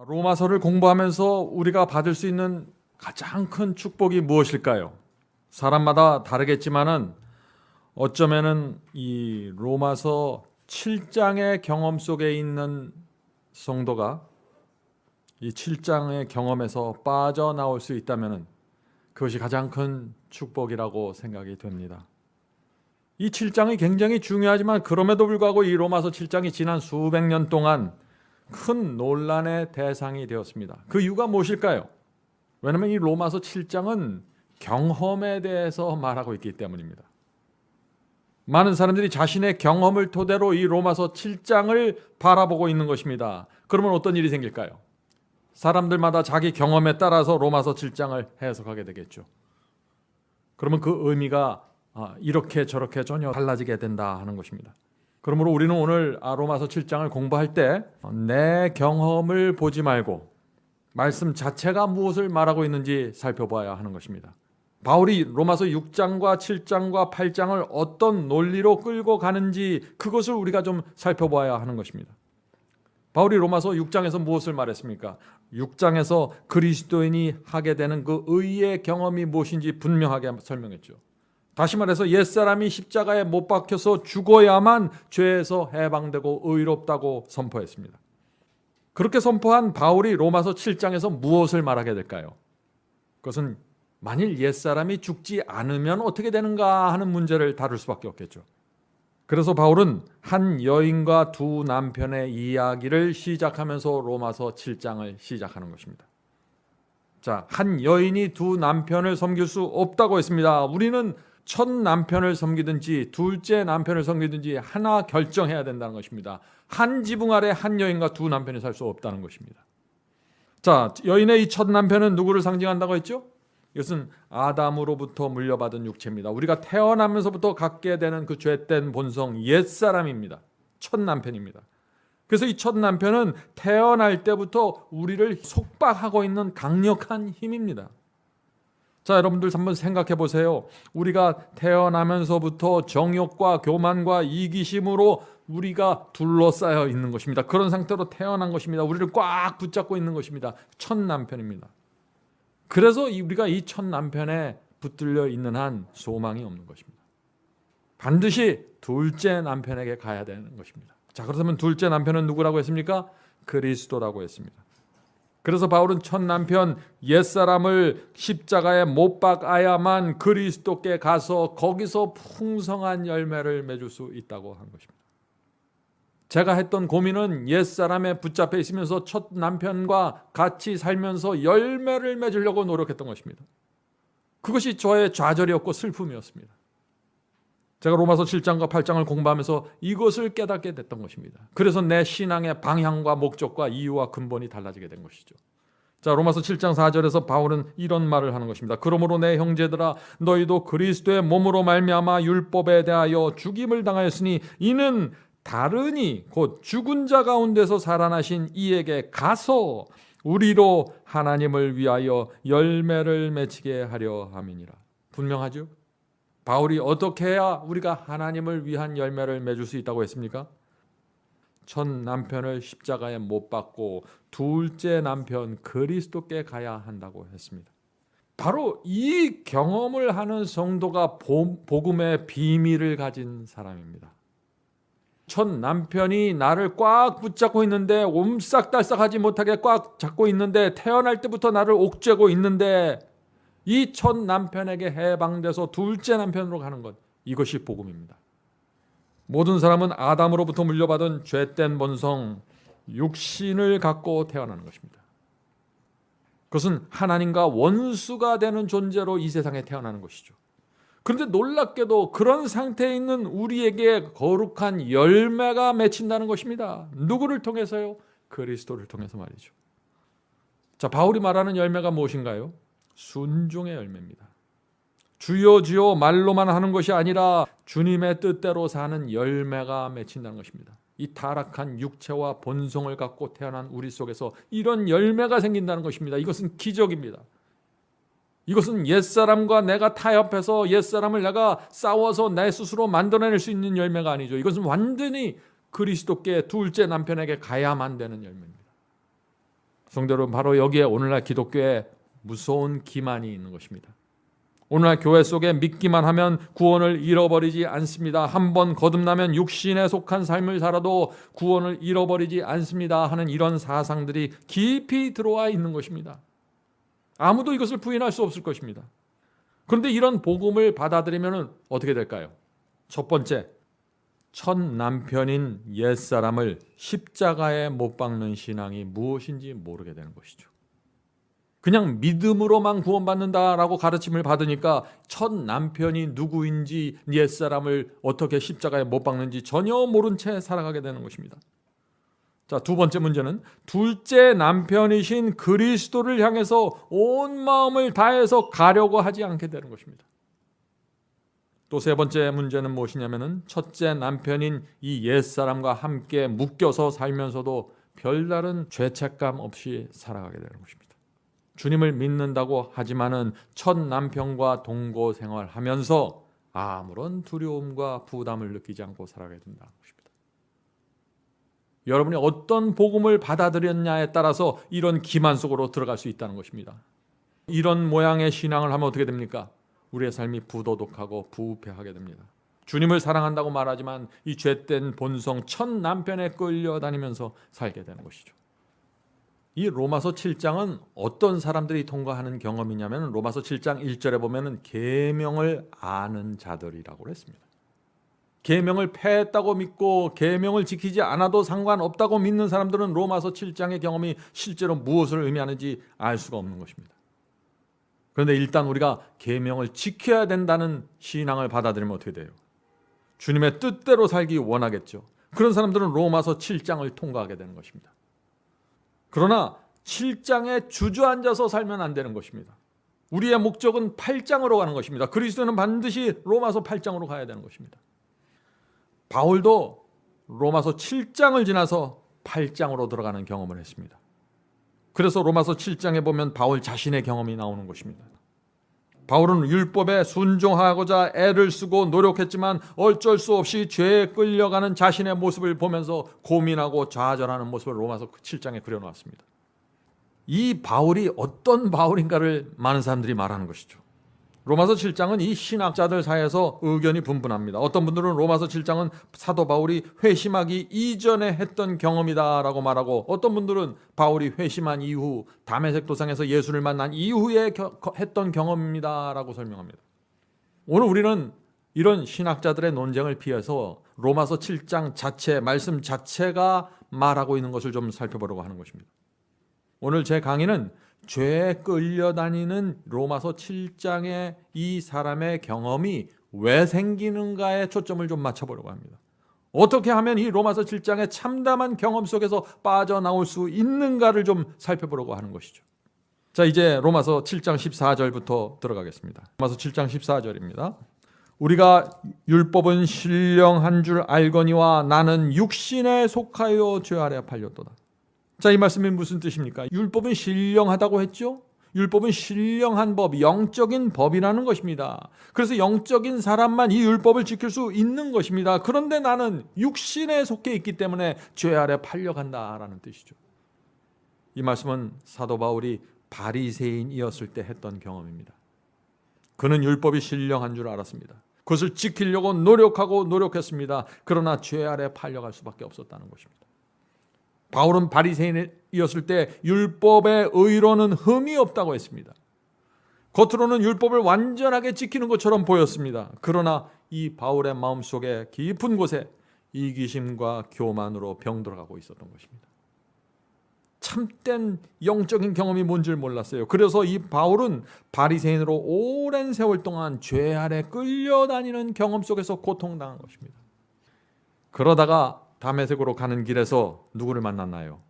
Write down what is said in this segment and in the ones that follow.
로마서를 공부하면서 우리가 받을 수 있는 가장 큰 축복이 무엇일까요? 사람마다 다르겠지만은 어쩌면은 이 로마서 7장의 경험 속에 있는 성도가 이 7장의 경험에서 빠져나올 수 있다면은 그것이 가장 큰 축복이라고 생각이 됩니다. 이 7장이 굉장히 중요하지만 그럼에도 불구하고 이 로마서 7장이 지난 수백 년 동안 큰 논란의 대상이 되었습니다. 그 이유가 무엇일까요? 왜냐하면 이 로마서 7장은 경험에 대해서 말하고 있기 때문입니다. 많은 사람들이 자신의 경험을 토대로 이 로마서 7장을 바라보고 있는 것입니다. 그러면 어떤 일이 생길까요? 사람들마다 자기 경험에 따라서 로마서 7장을 해석하게 되겠죠. 그러면 그 의미가 이렇게 저렇게 전혀 달라지게 된다 하는 것입니다. 그러므로 우리는 오늘 로마서 7장을 공부할 때 내 경험을 보지 말고 말씀 자체가 무엇을 말하고 있는지 살펴봐야 하는 것입니다. 바울이 로마서 6장과 7장과 8장을 어떤 논리로 끌고 가는지 그것을 우리가 좀 살펴봐야 하는 것입니다. 바울이 로마서 6장에서 무엇을 말했습니까? 6장에서 그리스도인이 하게 되는 그 의의 경험이 무엇인지 분명하게 설명했죠. 다시 말해서 옛사람이 십자가에 못 박혀서 죽어야만 죄에서 해방되고 의롭다고 선포했습니다. 그렇게 선포한 바울이 로마서 7장에서 무엇을 말하게 될까요? 그것은 만일 옛사람이 죽지 않으면 어떻게 되는가 하는 문제를 다룰 수밖에 없겠죠. 그래서 바울은 한 여인과 두 남편의 이야기를 시작하면서 로마서 7장을 시작하는 것입니다. 자, 한 여인이 두 남편을 섬길 수 없다고 했습니다. 우리는 첫 남편을 섬기든지 둘째 남편을 섬기든지 하나 결정해야 된다는 것입니다. 한 지붕 아래 한 여인과 두 남편이 살 수 없다는 것입니다. 자, 여인의 이 첫 남편은 누구를 상징한다고 했죠? 이것은 아담으로부터 물려받은 육체입니다. 우리가 태어나면서부터 갖게 되는 그 죄된 본성 옛사람입니다. 첫 남편입니다. 그래서 이 첫 남편은 태어날 때부터 우리를 속박하고 있는 강력한 힘입니다. 자, 여러분들 한번 생각해 보세요. 우리가 태어나면서부터 정욕과 교만과 이기심으로 우리가 둘러싸여 있는 것입니다. 그런 상태로 태어난 것입니다. 우리를 꽉 붙잡고 있는 것입니다. 첫 남편입니다. 그래서 우리가 이 첫 남편에 붙들려 있는 한 소망이 없는 것입니다. 반드시 둘째 남편에게 가야 되는 것입니다. 자, 그렇다면 둘째 남편은 누구라고 했습니까? 그리스도라고 했습니다. 그래서 바울은 첫 남편 옛사람을 십자가에 못 박아야만 그리스도께 가서 거기서 풍성한 열매를 맺을 수 있다고 한 것입니다. 제가 했던 고민은 옛사람에 붙잡혀 있으면서 첫 남편과 같이 살면서 열매를 맺으려고 노력했던 것입니다. 그것이 저의 좌절이었고 슬픔이었습니다. 제가 로마서 7장과 8장을 공부하면서 이것을 깨닫게 됐던 것입니다. 그래서 내 신앙의 방향과 목적과 이유와 근본이 달라지게 된 것이죠. 자, 로마서 7장 4절에서 바울은 이런 말을 하는 것입니다. 그러므로 내 형제들아 너희도 그리스도의 몸으로 말미암아 율법에 대하여 죽임을 당하였으니 이는 다르니 곧 죽은 자 가운데서 살아나신 이에게 가서 우리로 하나님을 위하여 열매를 맺히게 하려 함이니라. 분명하죠? 바울이 어떻게 해야 우리가 하나님을 위한 열매를 맺을 수 있다고 했습니까? 첫 남편을 십자가에 못 박고 둘째 남편 그리스도께 가야 한다고 했습니다. 바로 이 경험을 하는 성도가 복음의 비밀을 가진 사람입니다. 첫 남편이 나를 꽉 붙잡고 있는데 옴싹달싹하지 못하게 꽉 잡고 있는데 태어날 때부터 나를 옥죄고 있는데 이 첫 남편에게 해방돼서 둘째 남편으로 가는 것, 이것이 복음입니다. 모든 사람은 아담으로부터 물려받은 죄된 본성, 육신을 갖고 태어나는 것입니다. 그것은 하나님과 원수가 되는 존재로 이 세상에 태어나는 것이죠. 그런데 놀랍게도 그런 상태에 있는 우리에게 거룩한 열매가 맺힌다는 것입니다. 누구를 통해서요? 그리스도를 통해서 말이죠. 자, 바울이 말하는 열매가 무엇인가요? 순종의 열매입니다. 주여 주여 말로만 하는 것이 아니라 주님의 뜻대로 사는 열매가 맺힌다는 것입니다. 이 타락한 육체와 본성을 갖고 태어난 우리 속에서 이런 열매가 생긴다는 것입니다. 이것은 기적입니다. 이것은 옛사람과 내가 타협해서 옛사람을 내가 싸워서 내 스스로 만들어낼 수 있는 열매가 아니죠. 이것은 완전히 그리스도께 둘째 남편에게 가야만 되는 열매입니다. 성도 여러분, 바로 여기에 오늘날 기독교에 무서운 기만이 있는 것입니다. 오늘날 교회 속에 믿기만 하면 구원을 잃어버리지 않습니다. 한번 거듭나면 육신에 속한 삶을 살아도 구원을 잃어버리지 않습니다 하는 이런 사상들이 깊이 들어와 있는 것입니다. 아무도 이것을 부인할 수 없을 것입니다. 그런데 이런 복음을 받아들이면 어떻게 될까요? 첫 번째, 첫 남편인 옛사람을 십자가에 못 박는 신앙이 무엇인지 모르게 되는 것이죠. 그냥 믿음으로만 구원받는다라고 가르침을 받으니까 첫 남편이 누구인지, 옛사람을 어떻게 십자가에 못 박는지 전혀 모른 채 살아가게 되는 것입니다. 자, 두 번째 문제는 둘째 남편이신 그리스도를 향해서 온 마음을 다해서 가려고 하지 않게 되는 것입니다. 또 세 번째 문제는 무엇이냐면은 첫째 남편인 이 옛사람과 함께 묶여서 살면서도 별다른 죄책감 없이 살아가게 되는 것입니다. 주님을 믿는다고 하지만은 첫 남편과 동거 생활하면서 아무런 두려움과 부담을 느끼지 않고 살아가게 된다는 것입니다. 여러분이 어떤 복음을 받아들였냐에 따라서 이런 기만 속으로 들어갈 수 있다는 것입니다. 이런 모양의 신앙을 하면 어떻게 됩니까? 우리의 삶이 부도덕하고 부패하게 됩니다. 주님을 사랑한다고 말하지만 이 죄된 본성 첫 남편에 끌려다니면서 살게 되는 것이죠. 이 로마서 7장은 어떤 사람들이 통과하는 경험이냐면 로마서 7장 1절에 보면은 계명을 아는 자들이라고 했습니다. 계명을 폐했다고 믿고 계명을 지키지 않아도 상관없다고 믿는 사람들은 로마서 7장의 경험이 실제로 무엇을 의미하는지 알 수가 없는 것입니다. 그런데 일단 우리가 계명을 지켜야 된다는 신앙을 받아들이면 어떻게 돼요? 주님의 뜻대로 살기 원하겠죠. 그런 사람들은 로마서 7장을 통과하게 되는 것입니다. 그러나 7장에 주저앉아서 살면 안 되는 것입니다. 우리의 목적은 8장으로 가는 것입니다. 그리스도는 반드시 로마서 8장으로 가야 되는 것입니다. 바울도 로마서 7장을 지나서 8장으로 들어가는 경험을 했습니다. 그래서 로마서 7장에 보면 바울 자신의 경험이 나오는 것입니다. 바울은 율법에 순종하고자 애를 쓰고 노력했지만 어쩔 수 없이 죄에 끌려가는 자신의 모습을 보면서 고민하고 좌절하는 모습을 로마서 7장에 그려놓았습니다. 이 바울이 어떤 바울인가를 많은 사람들이 말하는 것이죠. 로마서 7장은 이 신학자들 사이에서 의견이 분분합니다. 어떤 분들은 로마서 7장은 사도 바울이 회심하기 이전에 했던 경험이다라고 말하고, 어떤 분들은 바울이 회심한 이후 다메섹 도상에서 예수를 만난 이후에 했던 경험입니다라고 설명합니다. 오늘 우리는 이런 신학자들의 논쟁을 피해서 로마서 7장 자체, 말씀 자체가 말하고 있는 것을 좀 살펴보려고 하는 것입니다. 오늘 제 강의는 죄에 끌려다니는 로마서 7장의 이 사람의 경험이 왜 생기는가에 초점을 좀 맞춰보려고 합니다. 어떻게 하면 이 로마서 7장의 참담한 경험 속에서 빠져나올 수 있는가를 좀 살펴보려고 하는 것이죠. 자, 이제 로마서 7장 14절부터 들어가겠습니다. 로마서 7장 14절입니다. 우리가 율법은 신령한 줄 알거니와 나는 육신에 속하여 죄 아래 팔렸도다. 자, 이 말씀이 무슨 뜻입니까? 율법은 신령하다고 했죠? 율법은 신령한 법, 영적인 법이라는 것입니다. 그래서 영적인 사람만 이 율법을 지킬 수 있는 것입니다. 그런데 나는 육신에 속해 있기 때문에 죄 아래 팔려간다라는 뜻이죠. 이 말씀은 사도 바울이 바리새인이었을 때 했던 경험입니다. 그는 율법이 신령한 줄 알았습니다. 그것을 지키려고 노력했습니다. 그러나 죄 아래 팔려갈 수밖에 없었다는 것입니다. 바울은 바리새인이었을 때 율법의 의로는 흠이 없다고 했습니다. 겉으로는 율법을 완전하게 지키는 것처럼 보였습니다. 그러나 이 바울의 마음속에 깊은 곳에 이기심과 교만으로 병들어가고 있었던 것입니다. 참된 영적인 경험이 뭔지를 몰랐어요. 그래서 이 바울은 바리새인으로 오랜 세월 동안 죄 아래 끌려다니는 경험 속에서 고통당한 것입니다. 그러다가 다메섹으로 가는 길에서 누구를 만났나요?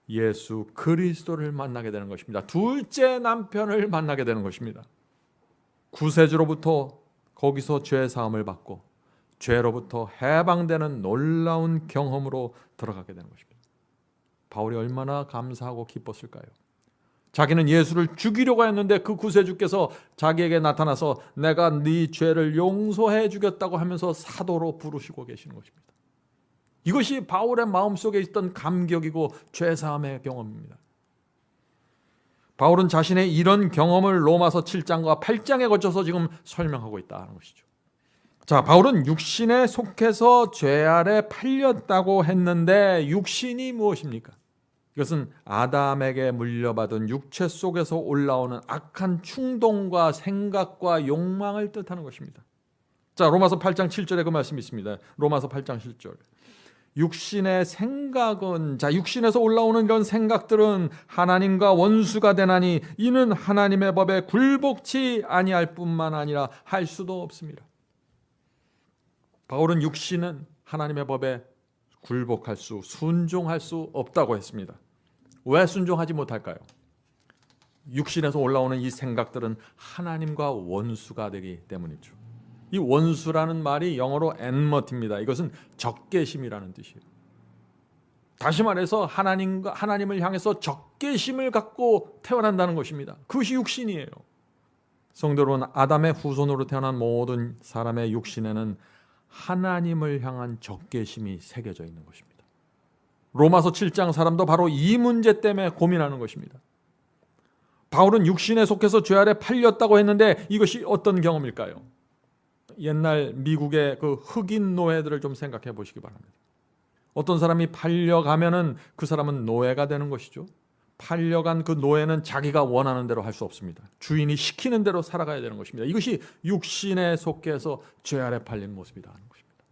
예수 그리스도를 만나게 되는 것입니다. 둘째 남편을 만나게 되는 것입니다. 구세주로부터 거기서 죄 사함을 받고 죄로부터 해방되는 놀라운 경험으로 들어가게 되는 것입니다. 바울이 얼마나 감사하고 기뻤을까요? 자기는 예수를 죽이려고 했는데 그 구세주께서 자기에게 나타나서 내가 네 죄를 용서해 주겠다고 하면서 사도로 부르시고 계시는 것입니다. 이것이 바울의 마음속에 있던 감격이고 죄사함의 경험입니다. 바울은 자신의 이런 경험을 로마서 7장과 8장에 거쳐서 지금 설명하고 있다는 것이죠. 자, 바울은 육신에 속해서 죄 아래 팔렸다고 했는데 육신이 무엇입니까? 이것은 아담에게 물려받은 육체 속에서 올라오는 악한 충동과 생각과 욕망을 뜻하는 것입니다. 자, 로마서 8장 7절에 그 말씀이 있습니다. 로마서 8장 7절. 육신의 생각은, 자, 육신에서 올라오는 이런 생각들은 하나님과 원수가 되나니 이는 하나님의 법에 굴복치 아니할 뿐만 아니라 할 수도 없습니다. 바울은 육신은 하나님의 법에 굴복할 수, 순종할 수 없다고 했습니다. 왜 순종하지 못할까요? 육신에서 올라오는 이 생각들은 하나님과 원수가 되기 때문이죠. 이 원수라는 말이 영어로 enmity입니다. 이것은 적개심이라는 뜻이에요. 다시 말해서 하나님을 향해서 적개심을 갖고 태어난다는 것입니다. 그것이 육신이에요. 성도 여러분, 아담의 후손으로 태어난 모든 사람의 육신에는 하나님을 향한 적개심이 새겨져 있는 것입니다. 로마서 7장 사람도 바로 이 문제 때문에 고민하는 것입니다. 바울은 육신에 속해서 죄 아래 팔렸다고 했는데 이것이 어떤 경험일까요? 옛날 미국의 그 흑인 노예들을 좀 생각해 보시기 바랍니다. 어떤 사람이 팔려가면은 그 사람은 노예가 되는 것이죠. 팔려간 그 노예는 자기가 원하는 대로 할 수 없습니다. 주인이 시키는 대로 살아가야 되는 것입니다. 이것이 육신에 속해서 죄 아래 팔린 모습이라는 것입니다.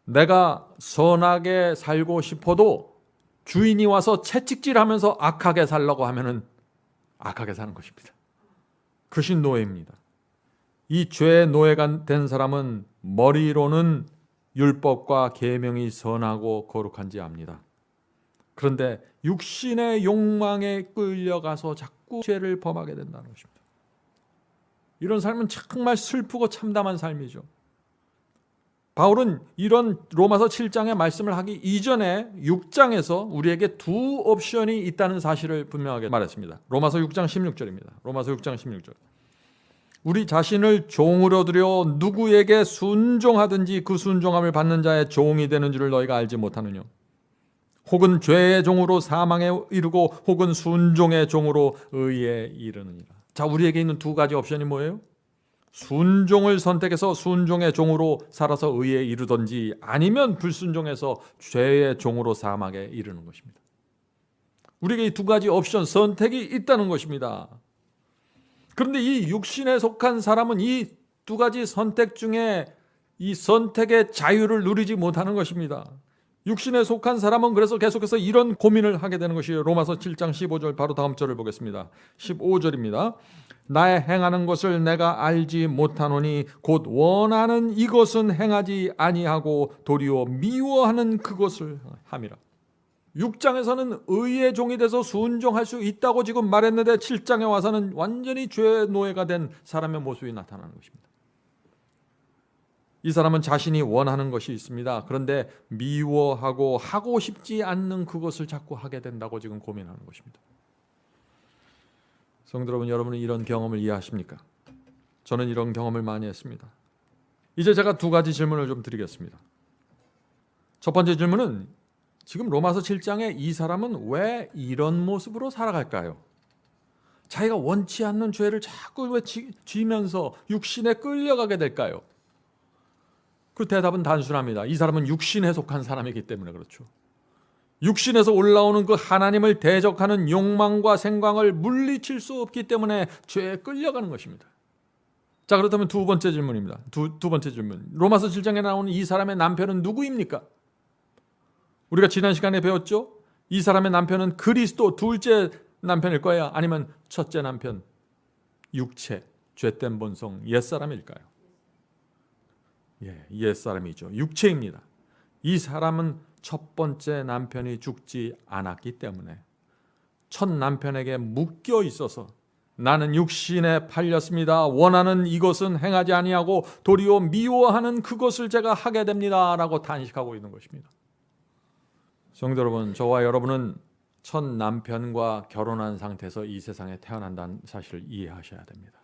내가 선하게 살고 싶어도 주인이 와서 채찍질하면서 악하게 살려고 하면은 악하게 사는 것입니다. 그것이 노예입니다. 이 죄의 노예가 된 사람은 머리로는 율법과 계명이 선하고 거룩한지 압니다. 그런데 육신의 욕망에 끌려가서 자꾸 죄를 범하게 된다는 것입니다. 이런 삶은 정말 슬프고 참담한 삶이죠. 바울은 이런 로마서 7장의 말씀을 하기 이전에 6장에서 우리에게 두 옵션이 있다는 사실을 분명하게 말했습니다. 로마서 6장 16절입니다. 로마서 6장 16절. 우리 자신을 종으로 들여 누구에게 순종하든지 그 순종함을 받는 자의 종이 되는 줄을 너희가 알지 못하느냐. 혹은 죄의 종으로 사망에 이르고 혹은 순종의 종으로 의에 이르느니라. 자, 우리에게 있는 두 가지 옵션이 뭐예요? 순종을 선택해서 순종의 종으로 살아서 의에 이르든지 아니면 불순종해서 죄의 종으로 사망에 이르는 것입니다. 우리에게 이 두 가지 옵션, 선택이 있다는 것입니다. 그런데 이 육신에 속한 사람은 이 두 가지 선택 중에 이 선택의 자유를 누리지 못하는 것입니다. 육신에 속한 사람은 그래서 계속해서 이런 고민을 하게 되는 것이에요. 로마서 7장 15절 바로 다음 절을 보겠습니다. 15절입니다. 나의 행하는 것을 내가 알지 못하노니 곧 원하는 이것은 행하지 아니하고 도리어 미워하는 그것을 함이라. 6장에서는 의의 종이 돼서 순종할 수 있다고 지금 말했는데 7장에 와서는 완전히 죄의 노예가 된 사람의 모습이 나타나는 것입니다. 이 사람은 자신이 원하는 것이 있습니다. 그런데 미워하고 하고 싶지 않는 그것을 자꾸 하게 된다고 지금 고민하는 것입니다. 성도 여러분, 여러분은 이런 경험을 이해하십니까? 저는 이런 경험을 많이 했습니다. 이제 제가 두 가지 질문을 좀 드리겠습니다. 첫 번째 질문은 지금 로마서 7장에 이 사람은 왜 이런 모습으로 살아갈까요? 자기가 원치 않는 죄를 자꾸 왜 쥐면서 육신에 끌려가게 될까요? 그 대답은 단순합니다. 이 사람은 육신에 속한 사람이기 때문에 그렇죠. 육신에서 올라오는 그 하나님을 대적하는 욕망과 생각을 물리칠 수 없기 때문에 죄에 끌려가는 것입니다. 자, 그렇다면 두 번째 질문입니다. 두 번째 질문. 로마서 7장에 나오는 이 사람의 남편은 누구입니까? 우리가 지난 시간에 배웠죠? 이 사람의 남편은 그리스도 둘째 남편일 거야? 아니면 첫째 남편, 육체, 죄된 본성, 옛사람일까요? 옛사람이죠. 육체입니다. 이 사람은 첫 번째 남편이 죽지 않았기 때문에 첫 남편에게 묶여 있어서 나는 육신에 팔렸습니다. 원하는 이것은 행하지 아니하고 도리어 미워하는 그것을 제가 하게 됩니다. 라고 탄식하고 있는 것입니다. 성도 여러분, 저와 여러분은 첫 남편과 결혼한 상태에서 이 세상에 태어난다는 사실을 이해하셔야 됩니다.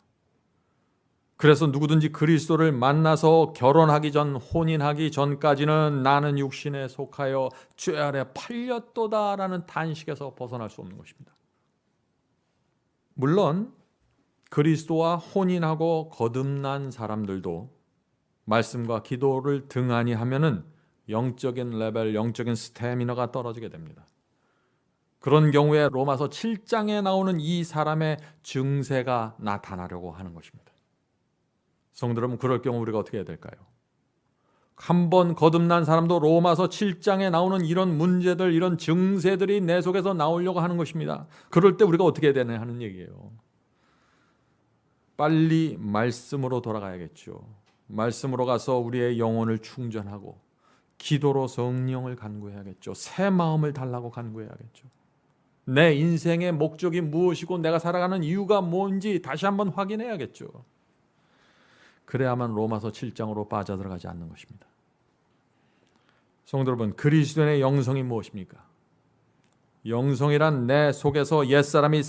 그래서 누구든지 그리스도를 만나서 결혼하기 전, 혼인하기 전까지는 나는 육신에 속하여 죄 아래 팔렸도다라는 탄식에서 벗어날 수 없는 것입니다. 물론 그리스도와 혼인하고 거듭난 사람들도 말씀과 기도를 등한히 하면은 영적인 레벨, 영적인 스태미너가 떨어지게 됩니다. 그런 경우에 로마서 7장에 나오는 이 사람의 증세가 나타나려고 하는 것입니다. 성도 여러분, 그럴 경우 우리가 어떻게 해야 될까요? 한번 거듭난 사람도 로마서 7장에 나오는 이런 문제들, 이런 증세들이 내 속에서 나오려고 하는 것입니다. 그럴 때 우리가 어떻게 해야 되나 하는 얘기예요. 빨리 말씀으로 돌아가야겠죠. 말씀으로 가서 우리의 영혼을 충전하고 기도로 성령을 간구해야겠죠. 새 마음을 달라고 간구해야겠죠. 내 인생의 목적이 무엇이고 내가 살아가는 이유가 뭔지 다시 한번 확인해야겠죠. 그래야만 로마서 7장으로 빠져들어가지 않는 것입니다. 성도 여러분, 그리스도인의 영성이 무엇입니까? 영성이란 내 속에서 옛사람이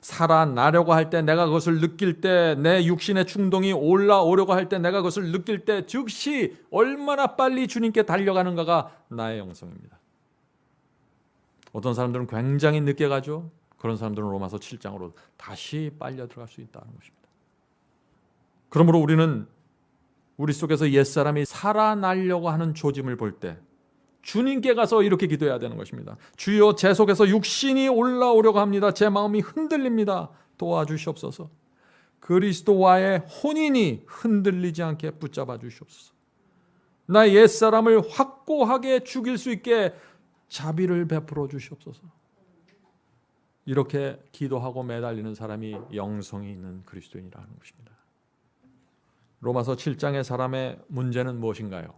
살아나려고 할 때, 내가 그것을 느낄 때, 내 육신의 충동이 올라오려고 할 때 내가 그것을 느낄 때 즉시 얼마나 빨리 주님께 달려가는가가 나의 영성입니다. 어떤 사람들은 굉장히 늦게 가죠. 그런 사람들은 로마서 7장으로 다시 빨려 들어갈 수 있다는 것입니다. 그러므로 우리는 우리 속에서 옛사람이 살아나려고 하는 조짐을 볼 때 주님께 가서 이렇게 기도해야 되는 것입니다. 주여, 제 속에서 육신이 올라오려고 합니다. 제 마음이 흔들립니다. 도와주시옵소서. 그리스도와의 혼인이 흔들리지 않게 붙잡아 주시옵소서. 나의 옛사람을 확고하게 죽일 수 있게 자비를 베풀어 주시옵소서. 이렇게 기도하고 매달리는 사람이 영성이 있는 그리스도인이라는 것입니다. 로마서 7장의 사람의 문제는 무엇인가요?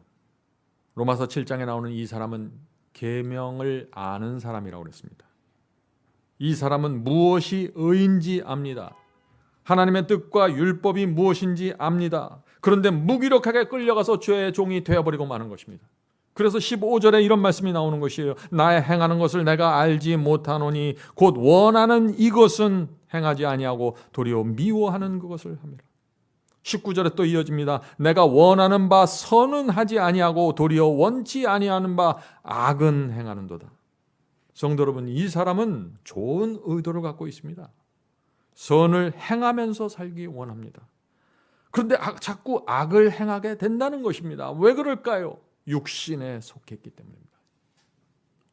로마서 7장에 나오는 이 사람은 계명을 아는 사람이라고 그랬습니다. 이 사람은 무엇이 의인지 압니다. 하나님의 뜻과 율법이 무엇인지 압니다. 그런데 무기력하게 끌려가서 죄의 종이 되어버리고 마는 것입니다. 그래서 15절에 이런 말씀이 나오는 것이에요. 나의 행하는 것을 내가 알지 못하노니 곧 원하는 이것은 행하지 아니하고 도리어 미워하는 그것을 함이라. 19절에 또 이어집니다. 내가 원하는 바 선은 하지 아니하고 도리어 원치 아니하는 바 악은 행하는도다. 성도 여러분, 이 사람은 좋은 의도를 갖고 있습니다. 선을 행하면서 살기 원합니다. 그런데 자꾸 악을 행하게 된다는 것입니다. 왜 그럴까요? 육신에 속했기 때문입니다.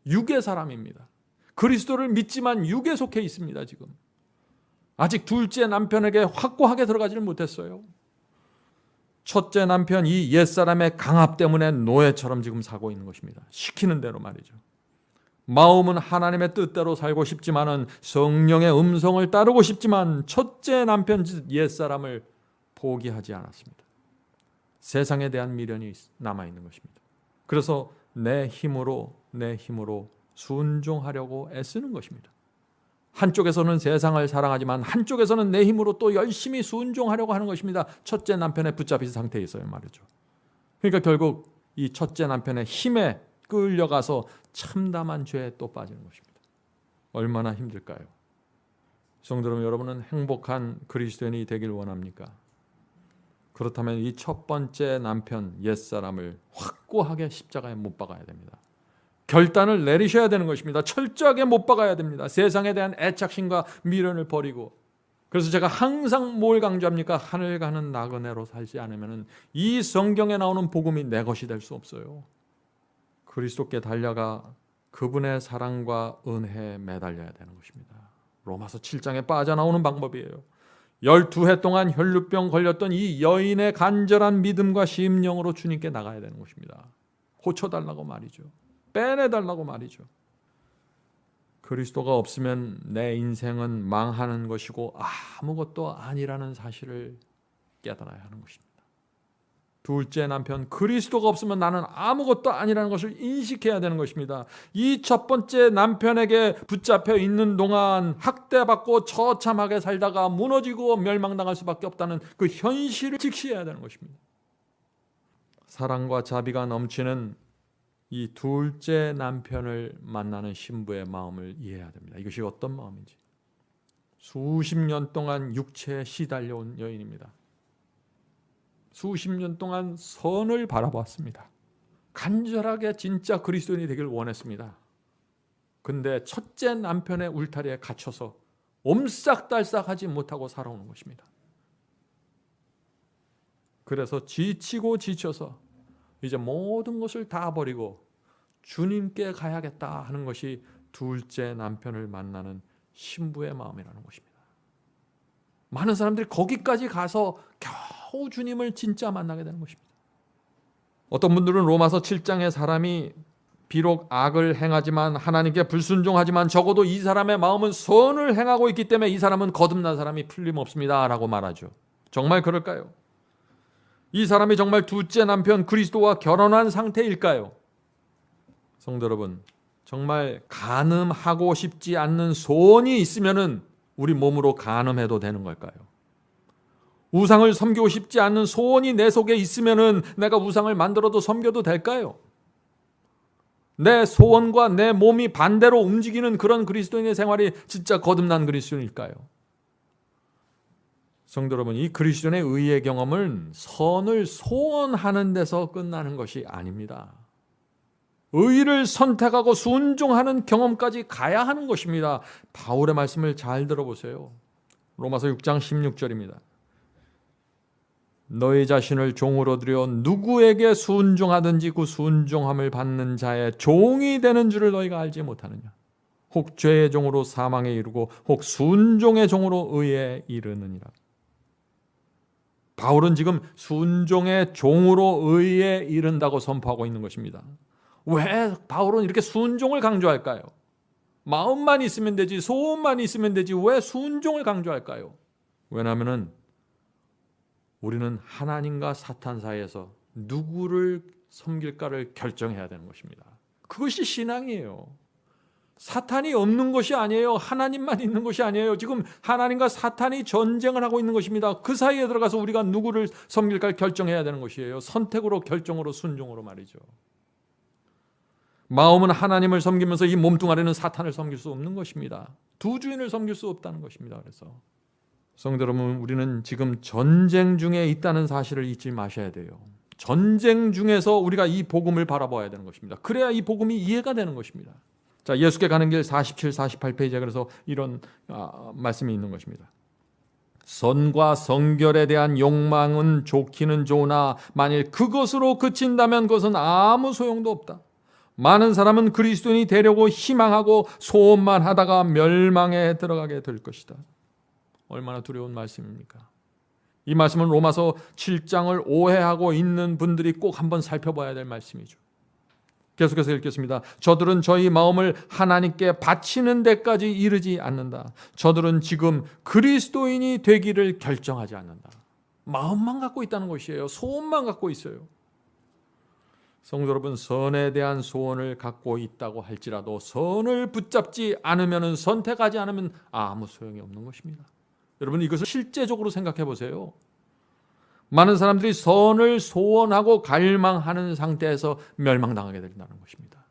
육의 사람입니다. 그리스도를 믿지만 육에 속해 있습니다. 지금 아직 둘째 남편에게 확고하게 들어가지를 못했어요. 첫째 남편, 이 옛사람의 강압 때문에 노예처럼 지금 살고 있는 것입니다. 시키는 대로 말이죠. 마음은 하나님의 뜻대로 살고 싶지만은, 성령의 음성을 따르고 싶지만 첫째 남편 옛사람을 포기하지 않았습니다. 세상에 대한 미련이 남아있는 것입니다. 그래서 내 힘으로 순종하려고 애쓰는 것입니다. 한쪽에서는 세상을 사랑하지만 한쪽에서는 내 힘으로 또 열심히 순종하려고 하는 것입니다. 첫째 남편의 붙잡힌 상태에 있어요 말이죠. 그러니까 결국 이 첫째 남편의 힘에 끌려가서 참담한 죄에 또 빠지는 것입니다. 얼마나 힘들까요? 성도 여러분은 행복한 그리스도인이 되길 원합니까? 그렇다면 이 첫 번째 남편 옛사람을 확고하게 십자가에 못 박아야 됩니다. 결단을 내리셔야 되는 것입니다. 철저하게 못 박아야 됩니다. 세상에 대한 애착심과 미련을 버리고. 그래서 제가 항상 뭘 강조합니까? 하늘 가는 나그네로 살지 않으면 이 성경에 나오는 복음이 내 것이 될 수 없어요. 그리스도께 달려가 그분의 사랑과 은혜에 매달려야 되는 것입니다. 로마서 7장에 빠져나오는 방법이에요. 12해 동안 혈루병 걸렸던 이 여인의 간절한 믿음과 심령으로 주님께 나가야 되는 것입니다. 고쳐달라고 말이죠. 빼내달라고 말이죠. 그리스도가 없으면 내 인생은 망하는 것이고 아무것도 아니라는 사실을 깨달아야 하는 것입니다. 둘째 남편, 그리스도가 없으면 나는 아무것도 아니라는 것을 인식해야 되는 것입니다. 이 첫 번째 남편에게 붙잡혀 있는 동안 학대받고 처참하게 살다가 무너지고 멸망당할 수밖에 없다는 그 현실을 직시해야 되는 것입니다. 사랑과 자비가 넘치는 이 둘째 남편을 만나는 신부의 마음을 이해해야 됩니다. 이것이 어떤 마음인지. 수십 년 동안 육체에 시달려온 여인입니다. 수십 년 동안 선을 바라보았습니다. 간절하게 진짜 그리스도인이 되길 원했습니다. 근데 첫째 남편의 울타리에 갇혀서 옴싹달싹하지 못하고 살아오는 것입니다. 그래서 지치고 지쳐서 이제 모든 것을 다 버리고 주님께 가야겠다 하는 것이 둘째 남편을 만나는 신부의 마음이라는 것입니다. 많은 사람들이 거기까지 가서 겨우 주님을 진짜 만나게 되는 것입니다. 어떤 분들은 로마서 7장의 사람이 비록 악을 행하지만 하나님께 불순종하지만 적어도 이 사람의 마음은 선을 행하고 있기 때문에 이 사람은 거듭난 사람이 틀림없습니다 라고 말하죠. 정말 그럴까요? 이 사람이 정말 둘째 남편 그리스도와 결혼한 상태일까요? 성도 여러분, 정말 간음하고 싶지 않는 소원이 있으면은 우리 몸으로 간음해도 되는 걸까요? 우상을 섬기고 싶지 않는 소원이 내 속에 있으면은 내가 우상을 만들어도 섬겨도 될까요? 내 소원과 내 몸이 반대로 움직이는 그런 그리스도인의 생활이 진짜 거듭난 그리스도인일까요? 성도 여러분, 이 그리스도인의 의의 경험은 선을 소원하는 데서 끝나는 것이 아닙니다. 의를 선택하고 순종하는 경험까지 가야 하는 것입니다. 바울의 말씀을 잘 들어보세요. 로마서 6장 16절입니다. 너희 자신을 종으로 들여 누구에게 순종하든지 그 순종함을 받는 자의 종이 되는 줄을 너희가 알지 못하느냐. 혹 죄의 종으로 사망에 이르고 혹 순종의 종으로 의에 이르느니라. 바울은 지금 순종의 종으로 의에 이른다고 선포하고 있는 것입니다. 왜 바울은 이렇게 순종을 강조할까요? 마음만 있으면 되지, 소원만 있으면 되지, 왜 순종을 강조할까요? 왜냐하면 우리는 하나님과 사탄 사이에서 누구를 섬길까를 결정해야 되는 것입니다. 그것이 신앙이에요. 사탄이 없는 것이 아니에요. 하나님만 있는 것이 아니에요. 지금 하나님과 사탄이 전쟁을 하고 있는 것입니다. 그 사이에 들어가서 우리가 누구를 섬길까를 결정해야 되는 것이에요. 선택으로, 결정으로, 순종으로 말이죠. 마음은 하나님을 섬기면서 이 몸뚱아리는 사탄을 섬길 수 없는 것입니다. 두 주인을 섬길 수 없다는 것입니다. 그래서 성도 여러분, 우리는 지금 전쟁 중에 있다는 사실을 잊지 마셔야 돼요. 전쟁 중에서 우리가 이 복음을 바라봐야 되는 것입니다. 그래야 이 복음이 이해가 되는 것입니다. 자, 예수께 가는 길 47, 48페이지에 그래서 이런 말씀이 있는 것입니다. 선과 성결에 대한 욕망은 좋기는 좋으나 만일 그것으로 그친다면 그것은 아무 소용도 없다. 많은 사람은 그리스도인이 되려고 희망하고 소원만 하다가 멸망에 들어가게 될 것이다. 얼마나 두려운 말씀입니까? 이 말씀은 로마서 7장을 오해하고 있는 분들이 꼭 한번 살펴봐야 될 말씀이죠. 계속해서 읽겠습니다. 저들은 저희 마음을 하나님께 바치는 데까지 이르지 않는다. 저들은 지금 그리스도인이 되기를 결정하지 않는다. 마음만 갖고 있다는 것이에요. 소원만 갖고 있어요. 성도 여러분, 선에 대한 소원을 갖고 있다고 할지라도 선을 붙잡지 않으면, 선택하지 않으면 아무 소용이 없는 것입니다. 여러분, 이것을 실제적으로 생각해 보세요. 많은 사람들이 선을 소원하고 갈망하는 상태에서 멸망당하게 된다는 것입니다.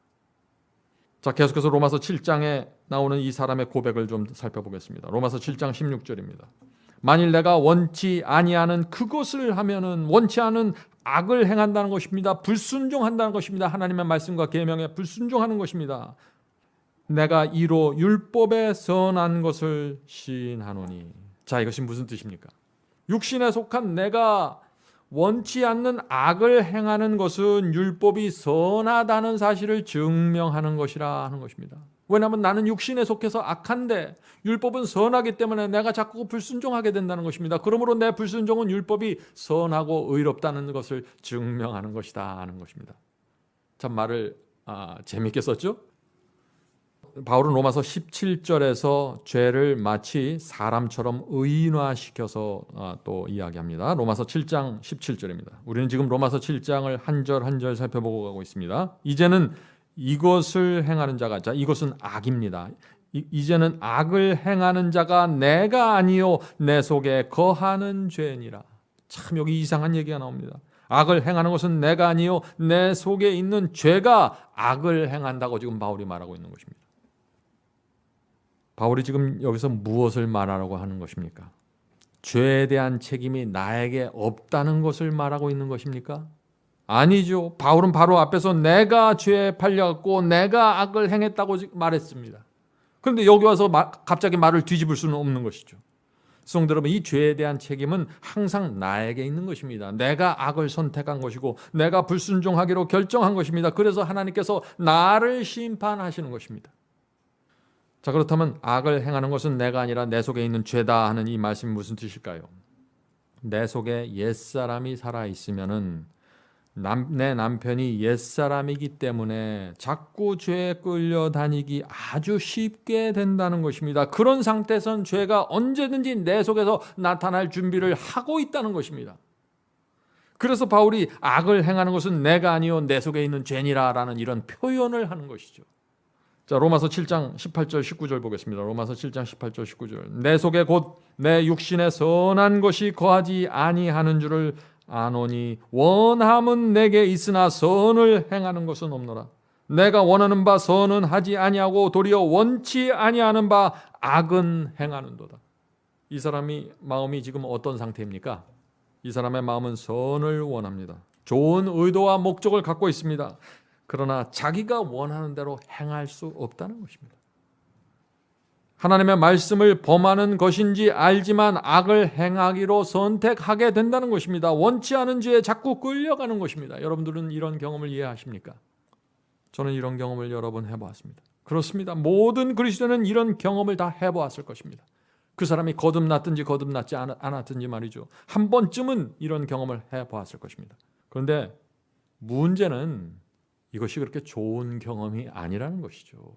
자, 계속해서 로마서 7장에 나오는 이 사람의 고백을 좀 살펴보겠습니다. 로마서 7장 16절입니다. 만일 내가 원치 아니하는 그것을 하면은 원치 않은 악을 행한다는 것입니다. 불순종한다는 것입니다. 하나님의 말씀과 계명에 불순종하는 것입니다. 내가 이로 율법에 선한 것을 시인하노니. 자, 이것이 무슨 뜻입니까? 육신에 속한 내가 원치 않는 악을 행하는 것은 율법이 선하다는 사실을 증명하는 것이라 하는 것입니다. 왜냐하면 나는 육신에 속해서 악한데 율법은 선하기 때문에 내가 자꾸 불순종하게 된다는 것입니다. 그러므로 내 불순종은 율법이 선하고 의롭다는 것을 증명하는 것이다 하는 것입니다. 참 말을 재밌게 썼죠? 바울은 로마서 17절에서 죄를 마치 사람처럼 의인화시켜서 또 이야기합니다. 로마서 7장 17절입니다. 우리는 지금 로마서 7장을 한 절 한 절 살펴보고 가고 있습니다. 이제는 이것을 행하는 자가, 자, 이것은 악입니다. 이제는 악을 행하는 자가 내가 아니요 내 속에 거하는 죄니라. 참 여기 이상한 얘기가 나옵니다. 악을 행하는 것은 내가 아니요 내 속에 있는 죄가 악을 행한다고 지금 바울이 말하고 있는 것입니다. 바울이 지금 여기서 무엇을 말하라고 하는 것입니까? 죄에 대한 책임이 나에게 없다는 것을 말하고 있는 것입니까? 아니죠. 바울은 바로 앞에서 내가 죄에 팔려갔고 내가 악을 행했다고 말했습니다. 그런데 여기 와서 갑자기 말을 뒤집을 수는 없는 것이죠. 성도 여러분, 이 죄에 대한 책임은 항상 나에게 있는 것입니다. 내가 악을 선택한 것이고 내가 불순종하기로 결정한 것입니다. 그래서 하나님께서 나를 심판하시는 것입니다. 자, 그렇다면 악을 행하는 것은 내가 아니라 내 속에 있는 죄다 하는 이 말씀이 무슨 뜻일까요? 내 속에 옛사람이 살아있으면은 내 남편이 옛사람이기 때문에 자꾸 죄에 끌려다니기 아주 쉽게 된다는 것입니다. 그런 상태에선 죄가 언제든지 내 속에서 나타날 준비를 하고 있다는 것입니다. 그래서 바울이 악을 행하는 것은 내가 아니요 내 속에 있는 죄니라 라는 이런 표현을 하는 것이죠. 자, 로마서 7장 18절 19절 보겠습니다. 로마서 7장 18절 19절. 내 속에 곧 내 육신에 선한 것이 거하지 아니하는 줄을 아노니 원함은 내게 있으나 선을 행하는 것은 없노라. 내가 원하는 바 선은 하지 아니하고 도리어 원치 아니하는 바 악은 행하는도다. 이 사람이 마음이 지금 어떤 상태입니까? 이 사람의 마음은 선을 원합니다. 좋은 의도와 목적을 갖고 있습니다. 그러나 자기가 원하는 대로 행할 수 없다는 것입니다. 하나님의 말씀을 범하는 것인지 알지만 악을 행하기로 선택하게 된다는 것입니다. 원치 않은 죄에 자꾸 끌려가는 것입니다. 여러분들은 이런 경험을 이해하십니까? 저는 이런 경험을 여러 번 해보았습니다. 그렇습니다. 모든 그리스도인은 이런 경험을 다 해보았을 것입니다. 그 사람이 거듭났든지 거듭났지 않았든지 말이죠. 한 번쯤은 이런 경험을 해보았을 것입니다. 그런데 문제는 이것이 그렇게 좋은 경험이 아니라는 것이죠.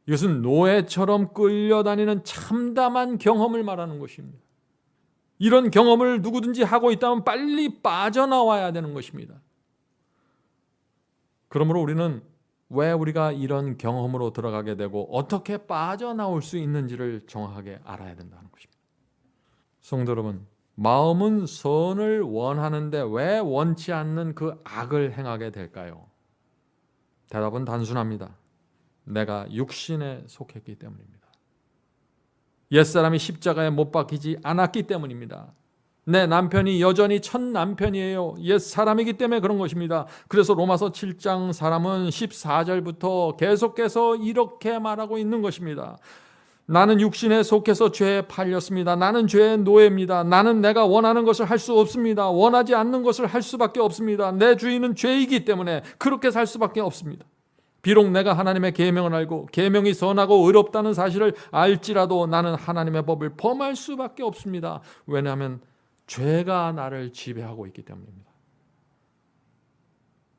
이것은 노예처럼 끌려다니는 참담한 경험을 말하는 것입니다. 이런 경험을 누구든지 하고 있다면 빨리 빠져나와야 되는 것입니다. 그러므로 우리는 왜 우리가 이런 경험으로 들어가게 되고 어떻게 빠져나올 수 있는지를 정확하게 알아야 된다는 것입니다. 성도 여러분, 마음은 선을 원하는데 왜 원치 않는 그 악을 행하게 될까요? 대답은 단순합니다. 내가 육신에 속했기 때문입니다. 옛사람이 십자가에 못 박히지 않았기 때문입니다. 내 남편이 여전히 첫 남편이에요. 옛사람이기 때문에 그런 것입니다. 그래서 로마서 7장 사람은 14절부터 계속해서 이렇게 말하고 있는 것입니다. 나는 육신에 속해서 죄에 팔렸습니다. 나는 죄의 노예입니다. 나는 내가 원하는 것을 할 수 없습니다. 원하지 않는 것을 할 수밖에 없습니다. 내 주인은 죄이기 때문에 그렇게 살 수밖에 없습니다. 비록 내가 하나님의 계명을 알고 계명이 선하고 의롭다는 사실을 알지라도 나는 하나님의 법을 범할 수밖에 없습니다. 왜냐하면 죄가 나를 지배하고 있기 때문입니다.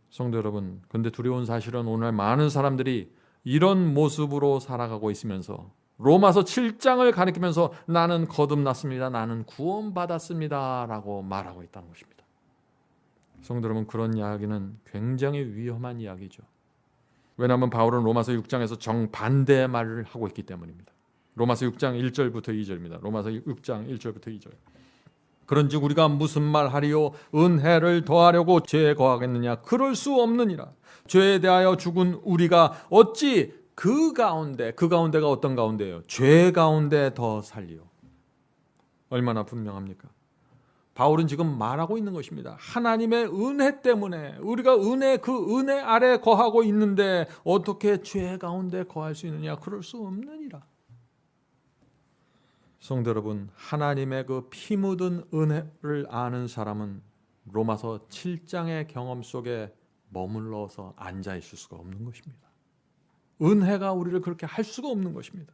성도 여러분, 그런데 두려운 사실은 오늘 많은 사람들이 이런 모습으로 살아가고 있으면서 로마서 7장을 가리키면서 나는 거듭났습니다. 나는 구원받았습니다. 라고 말하고 있다는 것입니다. 성도 여러분, 그런 이야기는 굉장히 위험한 이야기죠. 왜냐하면 바울은 로마서 6장에서 정반대의 말을 하고 있기 때문입니다. 로마서 6장 1절부터 2절입니다. 로마서 6장 1절부터 2절. 그런즉 우리가 무슨 말하리요? 은혜를 더하려고 죄에 거하겠느냐? 그럴 수 없느니라. 죄에 대하여 죽은 우리가 어찌 그 가운데가 어떤 가운데예요? 죄 가운데 더 살리요. 얼마나 분명합니까? 바울은 지금 말하고 있는 것입니다. 하나님의 은혜 때문에 우리가 그 은혜 아래 거하고 있는데 어떻게 죄 가운데 거할 수 있느냐? 그럴 수 없느니라. 성도 여러분, 하나님의 그 피 묻은 은혜를 아는 사람은 로마서 7장의 경험 속에 머물러서 앉아 있을 수가 없는 것입니다. 은혜가 우리를 그렇게 할 수가 없는 것입니다.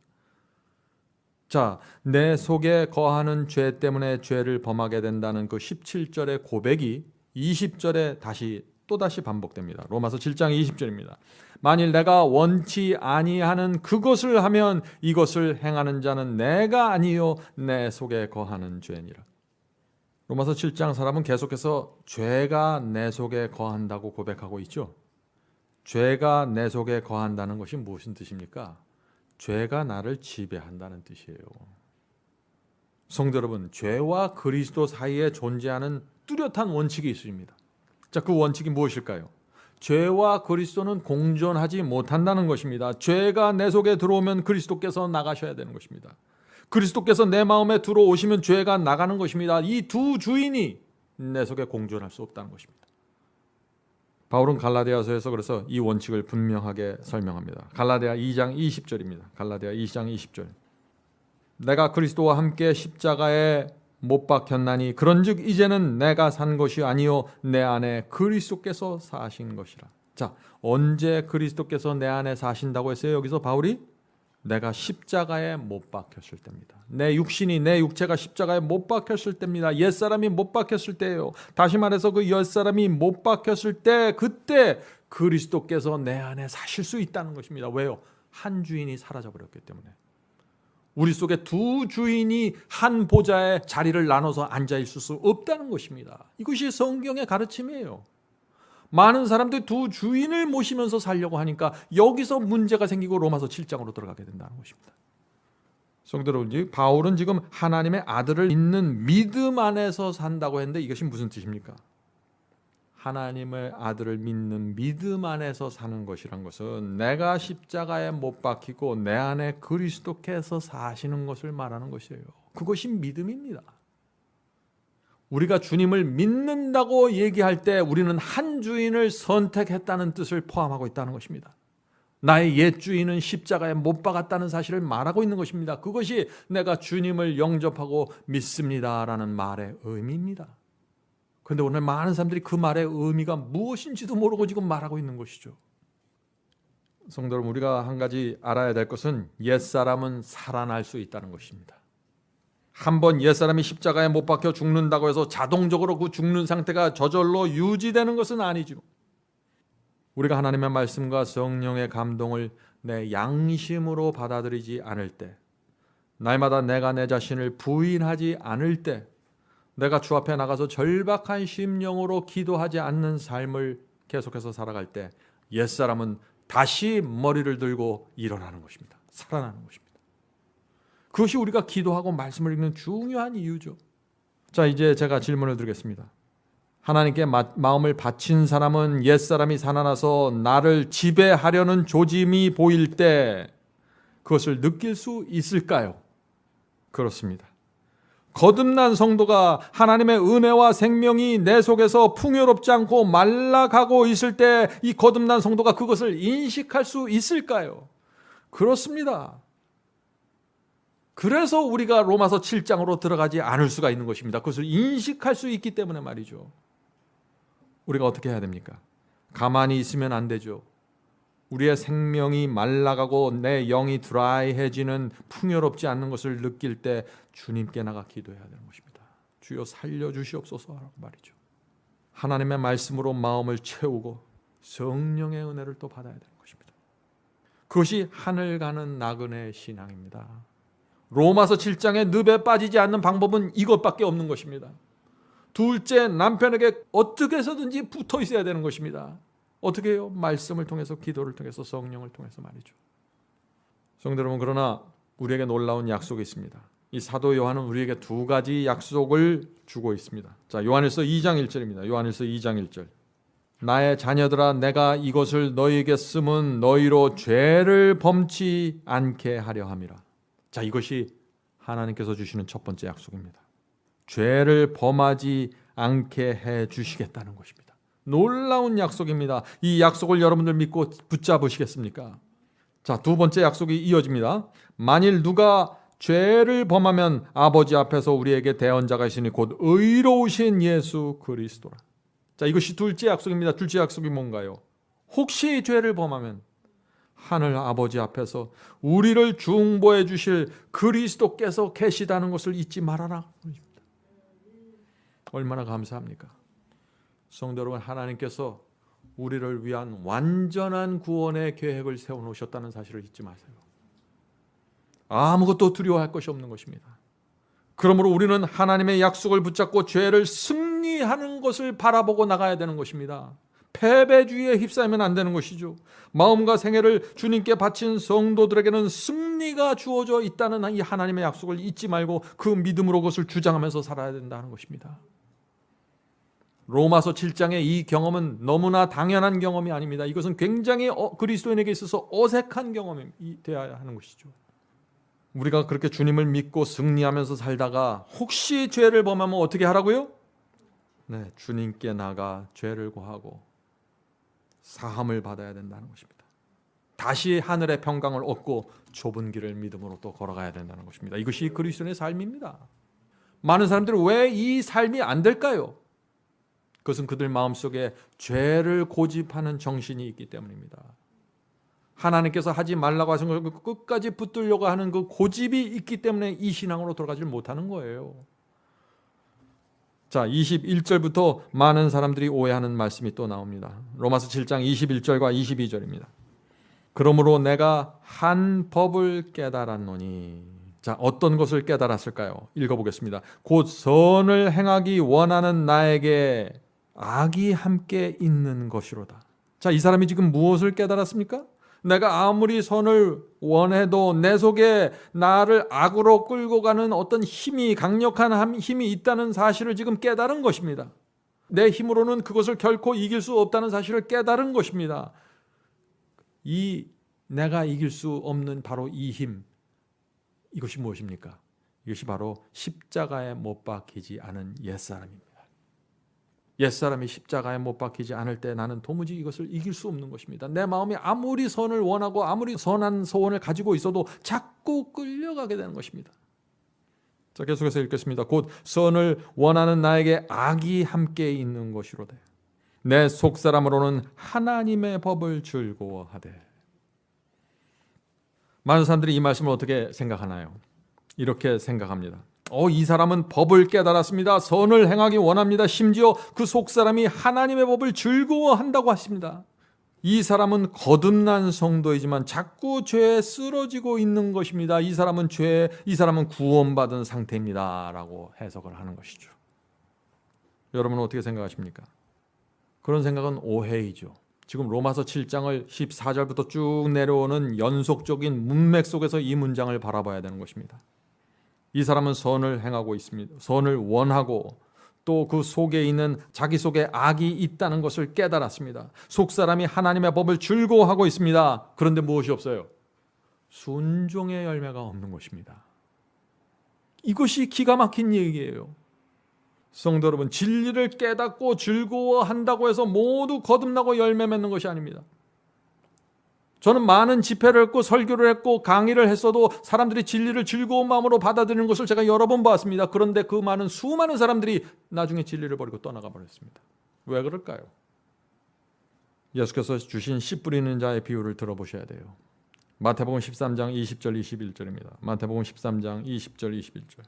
자, 내 속에 거하는 죄 때문에 죄를 범하게 된다는 그 17절의 고백이 20절에 또다시 반복됩니다. 로마서 7장 20절입니다. 만일 내가 원치 아니하는 그것을 하면 이것을 행하는 자는 내가 아니요 내 속에 거하는 죄니라. 로마서 7장 사람은 계속해서 죄가 내 속에 거한다고 고백하고 있죠. 죄가 내 속에 거한다는 것이 무슨 뜻입니까? 죄가 나를 지배한다는 뜻이에요. 성도 여러분, 죄와 그리스도 사이에 존재하는 뚜렷한 원칙이 있습니다. 자, 그 원칙이 무엇일까요? 죄와 그리스도는 공존하지 못한다는 것입니다. 죄가 내 속에 들어오면 그리스도께서 나가셔야 되는 것입니다. 그리스도께서 내 마음에 들어오시면 죄가 나가는 것입니다. 이 두 주인이 내 속에 공존할 수 없다는 것입니다. 바울은 갈라디아서에서 그래서 이 원칙을 분명하게 설명합니다. 갈라디아 2장 20절입니다. 갈라디아 2장 20절. 내가 그리스도와 함께 십자가에 못 박혔나니 그런즉 이제는 내가 산 것이 아니요 내 안에 그리스도께서 사신 것이라. 자, 언제 그리스도께서 내 안에 사신다고 했어요? 여기서 바울이 내가 십자가에 못 박혔을 때입니다. 내 육신이, 내 육체가 십자가에 못 박혔을 때입니다. 옛사람이 못 박혔을 때예요. 다시 말해서 그 옛사람이 못 박혔을 때, 그때 그리스도께서 내 안에 사실 수 있다는 것입니다. 왜요? 한 주인이 사라져버렸기 때문에. 우리 속에 두 주인이 한 보좌에 자리를 나눠서 앉아있을 수 없다는 것입니다. 이것이 성경의 가르침이에요. 많은 사람들이 두 주인을 모시면서 살려고 하니까 여기서 문제가 생기고 로마서 7장으로 들어가게 된다는 것입니다. 성도 여러분, 바울은 지금 하나님의 아들을 믿는 믿음 안에서 산다고 했는데 이것이 무슨 뜻입니까? 하나님의 아들을 믿는 믿음 안에서 사는 것이란 것은 내가 십자가에 못 박히고 내 안에 그리스도께서 사시는 것을 말하는 것이에요. 그것이 믿음입니다. 우리가 주님을 믿는다고 얘기할 때 우리는 한 주인을 선택했다는 뜻을 포함하고 있다는 것입니다. 나의 옛 주인은 십자가에 못 박았다는 사실을 말하고 있는 것입니다. 그것이 내가 주님을 영접하고 믿습니다라는 말의 의미입니다. 그런데 오늘 많은 사람들이 그 말의 의미가 무엇인지도 모르고 지금 말하고 있는 것이죠. 성도 여러분, 우리가 한 가지 알아야 될 것은 옛사람은 살아날 수 있다는 것입니다. 한번 옛사람이 십자가에 못 박혀 죽는다고 해서 자동적으로 그 죽는 상태가 저절로 유지되는 것은 아니죠. 우리가 하나님의 말씀과 성령의 감동을 내 양심으로 받아들이지 않을 때, 날마다 내가 내 자신을 부인하지 않을 때, 내가 주 앞에 나가서 절박한 심령으로 기도하지 않는 삶을 계속해서 살아갈 때 옛사람은 다시 머리를 들고 일어나는 것입니다. 살아나는 것입니다. 그것이 우리가 기도하고 말씀을 읽는 중요한 이유죠. 자, 이제 제가 질문을 드리겠습니다. 하나님께 마음을 바친 사람은 옛사람이 살아나서 나를 지배하려는 조짐이 보일 때 그것을 느낄 수 있을까요? 그렇습니다. 거듭난 성도가 하나님의 은혜와 생명이 내 속에서 풍요롭지 않고 말라가고 있을 때 이 거듭난 성도가 그것을 인식할 수 있을까요? 그렇습니다. 그래서 우리가 로마서 7장으로 들어가지 않을 수가 있는 것입니다. 그것을 인식할 수 있기 때문에 말이죠. 우리가 어떻게 해야 됩니까? 가만히 있으면 안 되죠. 우리의 생명이 말라가고 내 영이 드라이해지는 풍요롭지 않는 것을 느낄 때 주님께 나가 기도해야 되는 것입니다. 주여 살려주시옵소서라고 말이죠. 하나님의 말씀으로 마음을 채우고 성령의 은혜를 또 받아야 되는 것입니다. 그것이 하늘 가는 나그네 신앙입니다. 로마서 7장의 늪에 빠지지 않는 방법은 이것밖에 없는 것입니다. 둘째, 남편에게 어떻게 해서든지 붙어 있어야 되는 것입니다. 어떻게 해요? 말씀을 통해서, 기도를 통해서, 성령을 통해서 말이죠. 성도 여러분, 그러나 우리에게 놀라운 약속이 있습니다. 이 사도 요한은 우리에게 두 가지 약속을 주고 있습니다. 자, 요한일서 2장 1절입니다. 요한일서 2장 1절. 나의 자녀들아, 내가 이것을 너희에게 쓰면 너희로 죄를 범치 않게 하려 함이라. 자, 이것이 하나님께서 주시는 첫 번째 약속입니다. 죄를 범하지 않게 해 주시겠다는 것입니다. 놀라운 약속입니다. 이 약속을 여러분들 믿고 붙잡으시겠습니까? 자, 두 번째 약속이 이어집니다. 만일 누가 죄를 범하면 아버지 앞에서 우리에게 대언자가 있으니 곧 의로우신 예수 그리스도라. 자, 이것이 둘째 약속입니다. 둘째 약속이 뭔가요? 혹시 죄를 범하면 하늘 아버지 앞에서 우리를 중보해 주실 그리스도께서 계시다는 것을 잊지 말아라. 얼마나 감사합니까? 성도 여러분, 하나님께서 우리를 위한 완전한 구원의 계획을 세워놓으셨다는 사실을 잊지 마세요. 아무것도 두려워할 것이 없는 것입니다. 그러므로 우리는 하나님의 약속을 붙잡고 죄를 승리하는 것을 바라보고 나가야 되는 것입니다. 패배주의에 휩싸이면 안 되는 것이죠. 마음과 생애를 주님께 바친 성도들에게는 승리가 주어져 있다는 이 하나님의 약속을 잊지 말고 그 믿음으로 그것을 주장하면서 살아야 된다는 것입니다. 로마서 7장의 이 경험은 너무나 당연한 경험이 아닙니다. 이것은 굉장히 그리스도인에게 있어서 어색한 경험이 되어야 하는 것이죠. 우리가 그렇게 주님을 믿고 승리하면서 살다가 혹시 죄를 범하면 어떻게 하라고요? 네, 주님께 나가 죄를 고하고 사함을 받아야 된다는 것입니다. 다시 하늘의 평강을 얻고 좁은 길을 믿음으로 또 걸어가야 된다는 것입니다. 이것이 그리스도인의 삶입니다. 많은 사람들은 왜 이 삶이 안 될까요? 그것은 그들 마음속에 죄를 고집하는 정신이 있기 때문입니다. 하나님께서 하지 말라고 하신 걸 끝까지 붙들려고 하는 그 고집이 있기 때문에 이 신앙으로 돌아가지 못하는 거예요. 자, 21절부터 많은 사람들이 오해하는 말씀이 또 나옵니다. 로마서 7장 21절과 22절입니다. 그러므로 내가 한 법을 깨달았노니. 자, 어떤 것을 깨달았을까요? 읽어보겠습니다. 곧 선을 행하기 원하는 나에게 악이 함께 있는 것이로다. 자, 이 사람이 지금 무엇을 깨달았습니까? 내가 아무리 선을 원해도 내 속에 나를 악으로 끌고 가는 어떤 힘이, 강력한 힘이 있다는 사실을 지금 깨달은 것입니다. 내 힘으로는 그것을 결코 이길 수 없다는 사실을 깨달은 것입니다. 내가 이길 수 없는 바로 이 힘, 이것이 무엇입니까? 이것이 바로 십자가에 못 박히지 않은 옛사람입니다. 옛사람이 십자가에 못 박히지 않을 때 나는 도무지 이것을 이길 수 없는 것입니다. 내 마음이 아무리 선을 원하고 아무리 선한 소원을 가지고 있어도 자꾸 끌려가게 되는 것입니다. 자, 계속해서 읽겠습니다. 곧 선을 원하는 나에게 악이 함께 있는 것이로되 내 속사람으로는 하나님의 법을 즐거워하되. 많은 사람들이 이 말씀을 어떻게 생각하나요? 이렇게 생각합니다. 이 사람은 법을 깨달았습니다. 선을 행하기 원합니다. 심지어 그 속사람이 하나님의 법을 즐거워한다고 하십니다. 이 사람은 거듭난 성도이지만 자꾸 죄에 쓰러지고 있는 것입니다. 이 사람은 구원받은 상태입니다. 라고 해석을 하는 것이죠. 여러분은 어떻게 생각하십니까? 그런 생각은 오해이죠. 지금 로마서 7장을 14절부터 쭉 내려오는 연속적인 문맥 속에서 이 문장을 바라봐야 되는 것입니다. 이 사람은 선을 행하고 있습니다. 선을 원하고 또 그 속에 있는 자기 속에 악이 있다는 것을 깨달았습니다. 속사람이 하나님의 법을 즐거워하고 있습니다. 그런데 무엇이 없어요? 순종의 열매가 없는 것입니다. 이것이 기가 막힌 얘기예요. 성도 여러분, 진리를 깨닫고 즐거워한다고 해서 모두 거듭나고 열매 맺는 것이 아닙니다. 저는 많은 집회를 했고 설교를 했고 강의를 했어도 사람들이 진리를 즐거운 마음으로 받아들이는 것을 제가 여러 번 봤습니다. 그런데 그 수많은 사람들이 나중에 진리를 버리고 떠나가 버렸습니다. 왜 그럴까요? 예수께서 주신 씨 뿌리는 자의 비유를 들어보셔야 돼요. 마태복음 13장 20절 21절입니다. 마태복음 13장 20절 21절.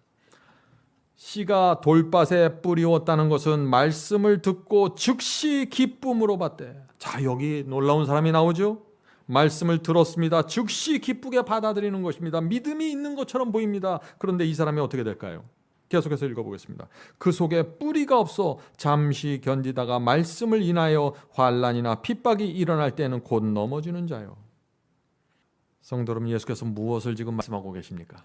씨가 돌밭에 뿌리웠다는 것은 말씀을 듣고 즉시 기쁨으로 받되. 자, 여기 놀라운 사람이 나오죠? 말씀을 들었습니다. 즉시 기쁘게 받아들이는 것입니다. 믿음이 있는 것처럼 보입니다. 그런데 이 사람이 어떻게 될까요? 계속해서 읽어보겠습니다. 그 속에 뿌리가 없어 잠시 견디다가 말씀을 인하여 환난이나 핍박이 일어날 때는 곧 넘어지는 자요. 성도 여러분, 예수께서 무엇을 지금 말씀하고 계십니까?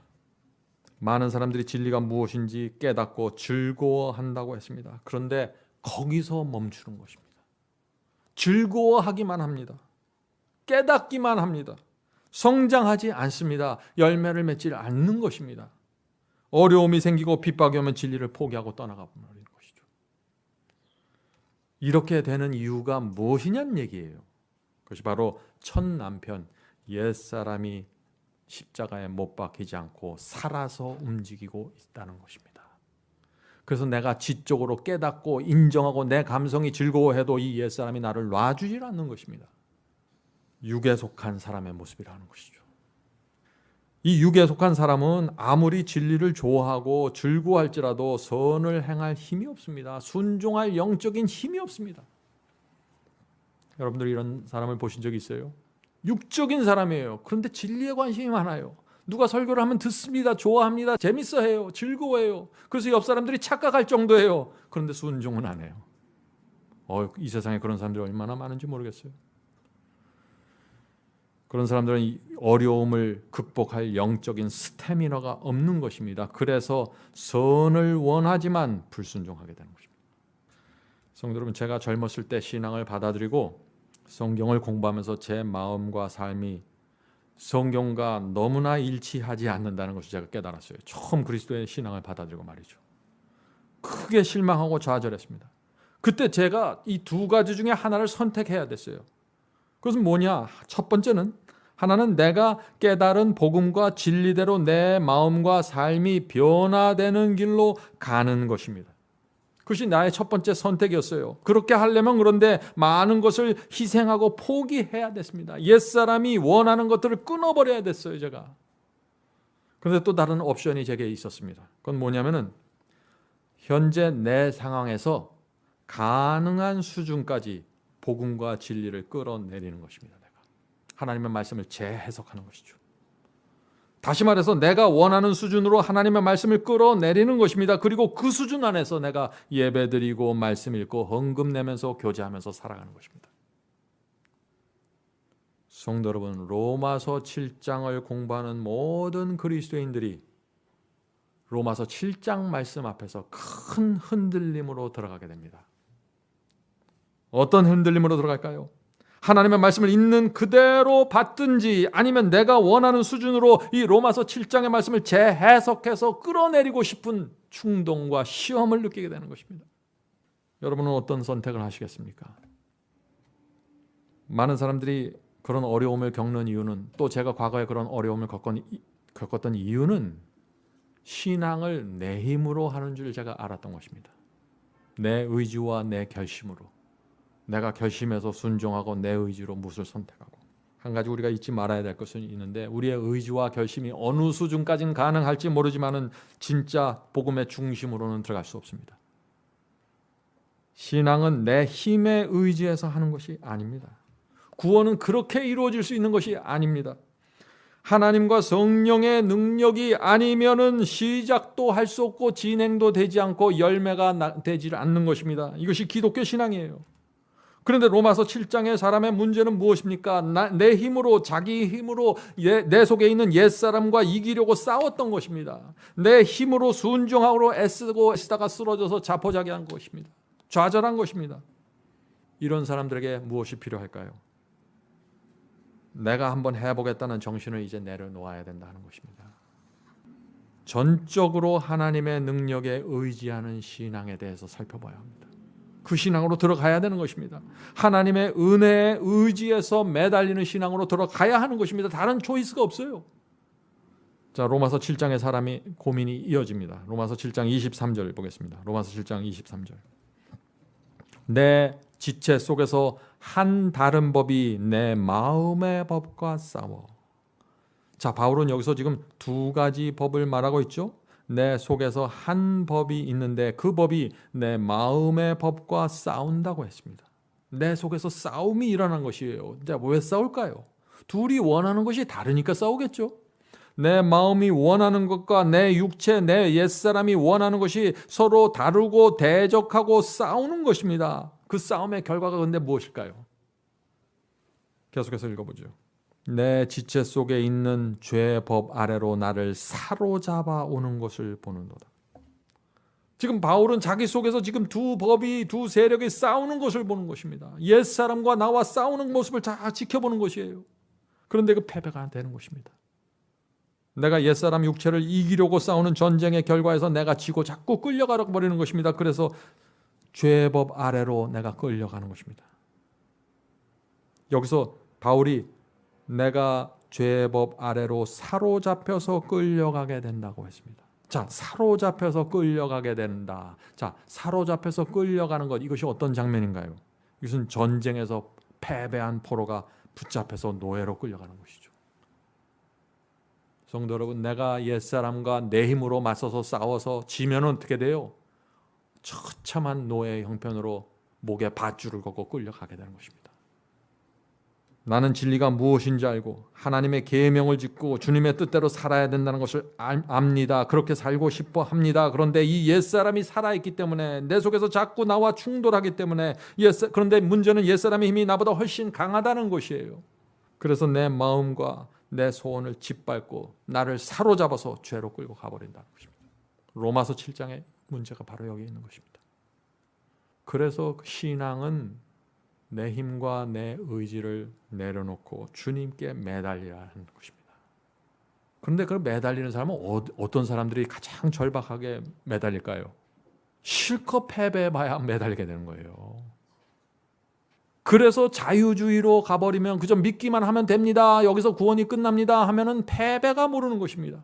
많은 사람들이 진리가 무엇인지 깨닫고 즐거워한다고 했습니다. 그런데 거기서 멈추는 것입니다. 즐거워하기만 합니다. 깨닫기만 합니다. 성장하지 않습니다. 열매를 맺지 않는 것입니다. 어려움이 생기고 핍박이 오면 진리를 포기하고 떠나가 버리는 것이죠. 이렇게 되는 이유가 무엇이냐는 얘기예요. 그것이 바로 첫 남편 옛사람이 십자가에 못 박히지 않고 살아서 움직이고 있다는 것입니다. 그래서 내가 지적으로 깨닫고 인정하고 내 감성이 즐거워해도 이 옛사람이 나를 놔주질 않는 것입니다. 육에 속한 사람의 모습이라는 것이죠. 이 육에 속한 사람은 아무리 진리를 좋아하고 즐거워할지라도 선을 행할 힘이 없습니다. 순종할 영적인 힘이 없습니다. 여러분들 이런 사람을 보신 적이 있어요? 육적인 사람이에요. 그런데 진리에 관심이 많아요. 누가 설교를 하면 듣습니다. 좋아합니다. 재밌어해요. 즐거워해요. 그래서 옆 사람들이 착각할 정도예요. 그런데 순종은 안 해요. 이 세상에 그런 사람들이 얼마나 많은지 모르겠어요. 그런 사람들은 이 어려움을 극복할 영적인 스태미너가 없는 것입니다. 그래서 선을 원하지만 불순종하게 되는 것입니다. 성도 여러분, 제가 젊었을 때 신앙을 받아들이고 성경을 공부하면서 제 마음과 삶이 성경과 너무나 일치하지 않는다는 것을 제가 깨달았어요. 처음 그리스도의 신앙을 받아들이고 말이죠. 크게 실망하고 좌절했습니다. 그때 제가 이 두 가지 중에 하나를 선택해야 됐어요. 그것은 뭐냐? 첫 번째는 하나는 내가 깨달은 복음과 진리대로 내 마음과 삶이 변화되는 길로 가는 것입니다. 그것이 나의 첫 번째 선택이었어요. 그렇게 하려면 그런데 많은 것을 희생하고 포기해야 됐습니다. 옛사람이 원하는 것들을 끊어버려야 됐어요, 제가. 그런데 또 다른 옵션이 제게 있었습니다. 그건 뭐냐면은 현재 내 상황에서 가능한 수준까지 복음과 진리를 끌어내리는 것입니다. 내가 하나님의 말씀을 재해석하는 것이죠. 다시 말해서 내가 원하는 수준으로 하나님의 말씀을 끌어내리는 것입니다. 그리고 그 수준 안에서 내가 예배드리고 말씀 읽고 헌금 내면서 교제하면서 살아가는 것입니다. 성도 여러분, 로마서 7장을 공부하는 모든 그리스도인들이 로마서 7장 말씀 앞에서 큰 흔들림으로 들어가게 됩니다. 어떤 흔들림으로 들어갈까요? 하나님의 말씀을 있는 그대로 받든지 아니면 내가 원하는 수준으로 이 로마서 7장의 말씀을 재해석해서 끌어내리고 싶은 충동과 시험을 느끼게 되는 것입니다. 여러분은 어떤 선택을 하시겠습니까? 많은 사람들이 그런 어려움을 겪는 이유는, 또 제가 과거에 그런 어려움을 겪었던 이유는 신앙을 내 힘으로 하는 줄 제가 알았던 것입니다. 내 의지와 내 결심으로, 내가 결심해서 순종하고 내 의지로 무엇을 선택하고. 한 가지 우리가 잊지 말아야 될 것은 있는데, 우리의 의지와 결심이 어느 수준까지는 가능할지 모르지만은 진짜 복음의 중심으로는 들어갈 수 없습니다. 신앙은 내 힘에 의지해서 하는 것이 아닙니다. 구원은 그렇게 이루어질 수 있는 것이 아닙니다. 하나님과 성령의 능력이 아니면은 시작도 할 수 없고 진행도 되지 않고 열매가 되지 않는 것입니다. 이것이 기독교 신앙이에요. 그런데 로마서 7장의 사람의 문제는 무엇입니까? 내 힘으로, 자기 힘으로 내 속에 있는 옛사람과 이기려고 싸웠던 것입니다. 내 힘으로 순종하고 애쓰다가 쓰러져서 자포자기한 것입니다. 좌절한 것입니다. 이런 사람들에게 무엇이 필요할까요? 내가 한번 해보겠다는 정신을 이제 내려놓아야 된다는 것입니다. 전적으로 하나님의 능력에 의지하는 신앙에 대해서 살펴봐야 합니다. 그 신앙으로 들어가야 되는 것입니다. 하나님의 은혜에 의지해서 매달리는 신앙으로 들어가야 하는 것입니다. 다른 초이스가 없어요. 자, 로마서 7장의 사람이 고민이 이어집니다. 로마서 7장 23절 보겠습니다. 로마서 7장 23절. 내 지체 속에서 한 다른 법이 내 마음의 법과 싸워. 자, 바울은 여기서 지금 두 가지 법을 말하고 있죠. 내 속에서 한 법이 있는데 그 법이 내 마음의 법과 싸운다고 했습니다. 내 속에서 싸움이 일어난 것이에요. 자, 왜 싸울까요? 둘이 원하는 것이 다르니까 싸우겠죠. 내 마음이 원하는 것과 내 육체, 내 옛사람이 원하는 것이 서로 다르고 대적하고 싸우는 것입니다. 그 싸움의 결과가 근데 무엇일까요? 계속해서 읽어보죠. 내 지체 속에 있는 죄의 법 아래로 나를 사로잡아 오는 것을 보는도다. 지금 바울은 자기 속에서 지금 두 법이, 두 세력이 싸우는 것을 보는 것입니다. 옛사람과 나와 싸우는 모습을 다 지켜보는 것이에요. 그런데 그 패배가 되는 것입니다. 내가 옛사람 육체를 이기려고 싸우는 전쟁의 결과에서 내가 지고 자꾸 끌려가 버리는 것입니다. 그래서 죄의 법 아래로 내가 끌려가는 것입니다. 여기서 바울이 내가 죄의 법 아래로 사로잡혀서 끌려가게 된다고 했습니다. 자, 사로잡혀서 끌려가게 된다. 자, 사로잡혀서 끌려가는 것, 이것이 어떤 장면인가요? 이것은 전쟁에서 패배한 포로가 붙잡혀서 노예로 끌려가는 것이죠. 성도 여러분, 내가 옛사람과 내 힘으로 맞서서 싸워서 지면 어떻게 돼요? 처참한 노예의 형편으로 목에 밧줄을 걷고 끌려가게 되는 것입니다. 나는 진리가 무엇인지 알고 하나님의 계명을 짓고 주님의 뜻대로 살아야 된다는 것을 압니다. 그렇게 살고 싶어 합니다. 그런데 이 옛사람이 살아있기 때문에, 내 속에서 자꾸 나와 충돌하기 때문에, 그런데 문제는 옛사람의 힘이 나보다 훨씬 강하다는 것이에요. 그래서 내 마음과 내 소원을 짓밟고 나를 사로잡아서 죄로 끌고 가버린다는 것입니다. 로마서 7장의 문제가 바로 여기 있는 것입니다. 그래서 신앙은 내 힘과 내 의지를 내려놓고 주님께 매달려야 하는 것입니다. 그런데 그걸 매달리는 사람은 어떤 사람들이 가장 절박하게 매달릴까요? 실컷 패배해봐야 매달리게 되는 거예요. 그래서 자유주의로 가버리면 그저 믿기만 하면 됩니다. 여기서 구원이 끝납니다. 하면은 패배가 모르는 것입니다.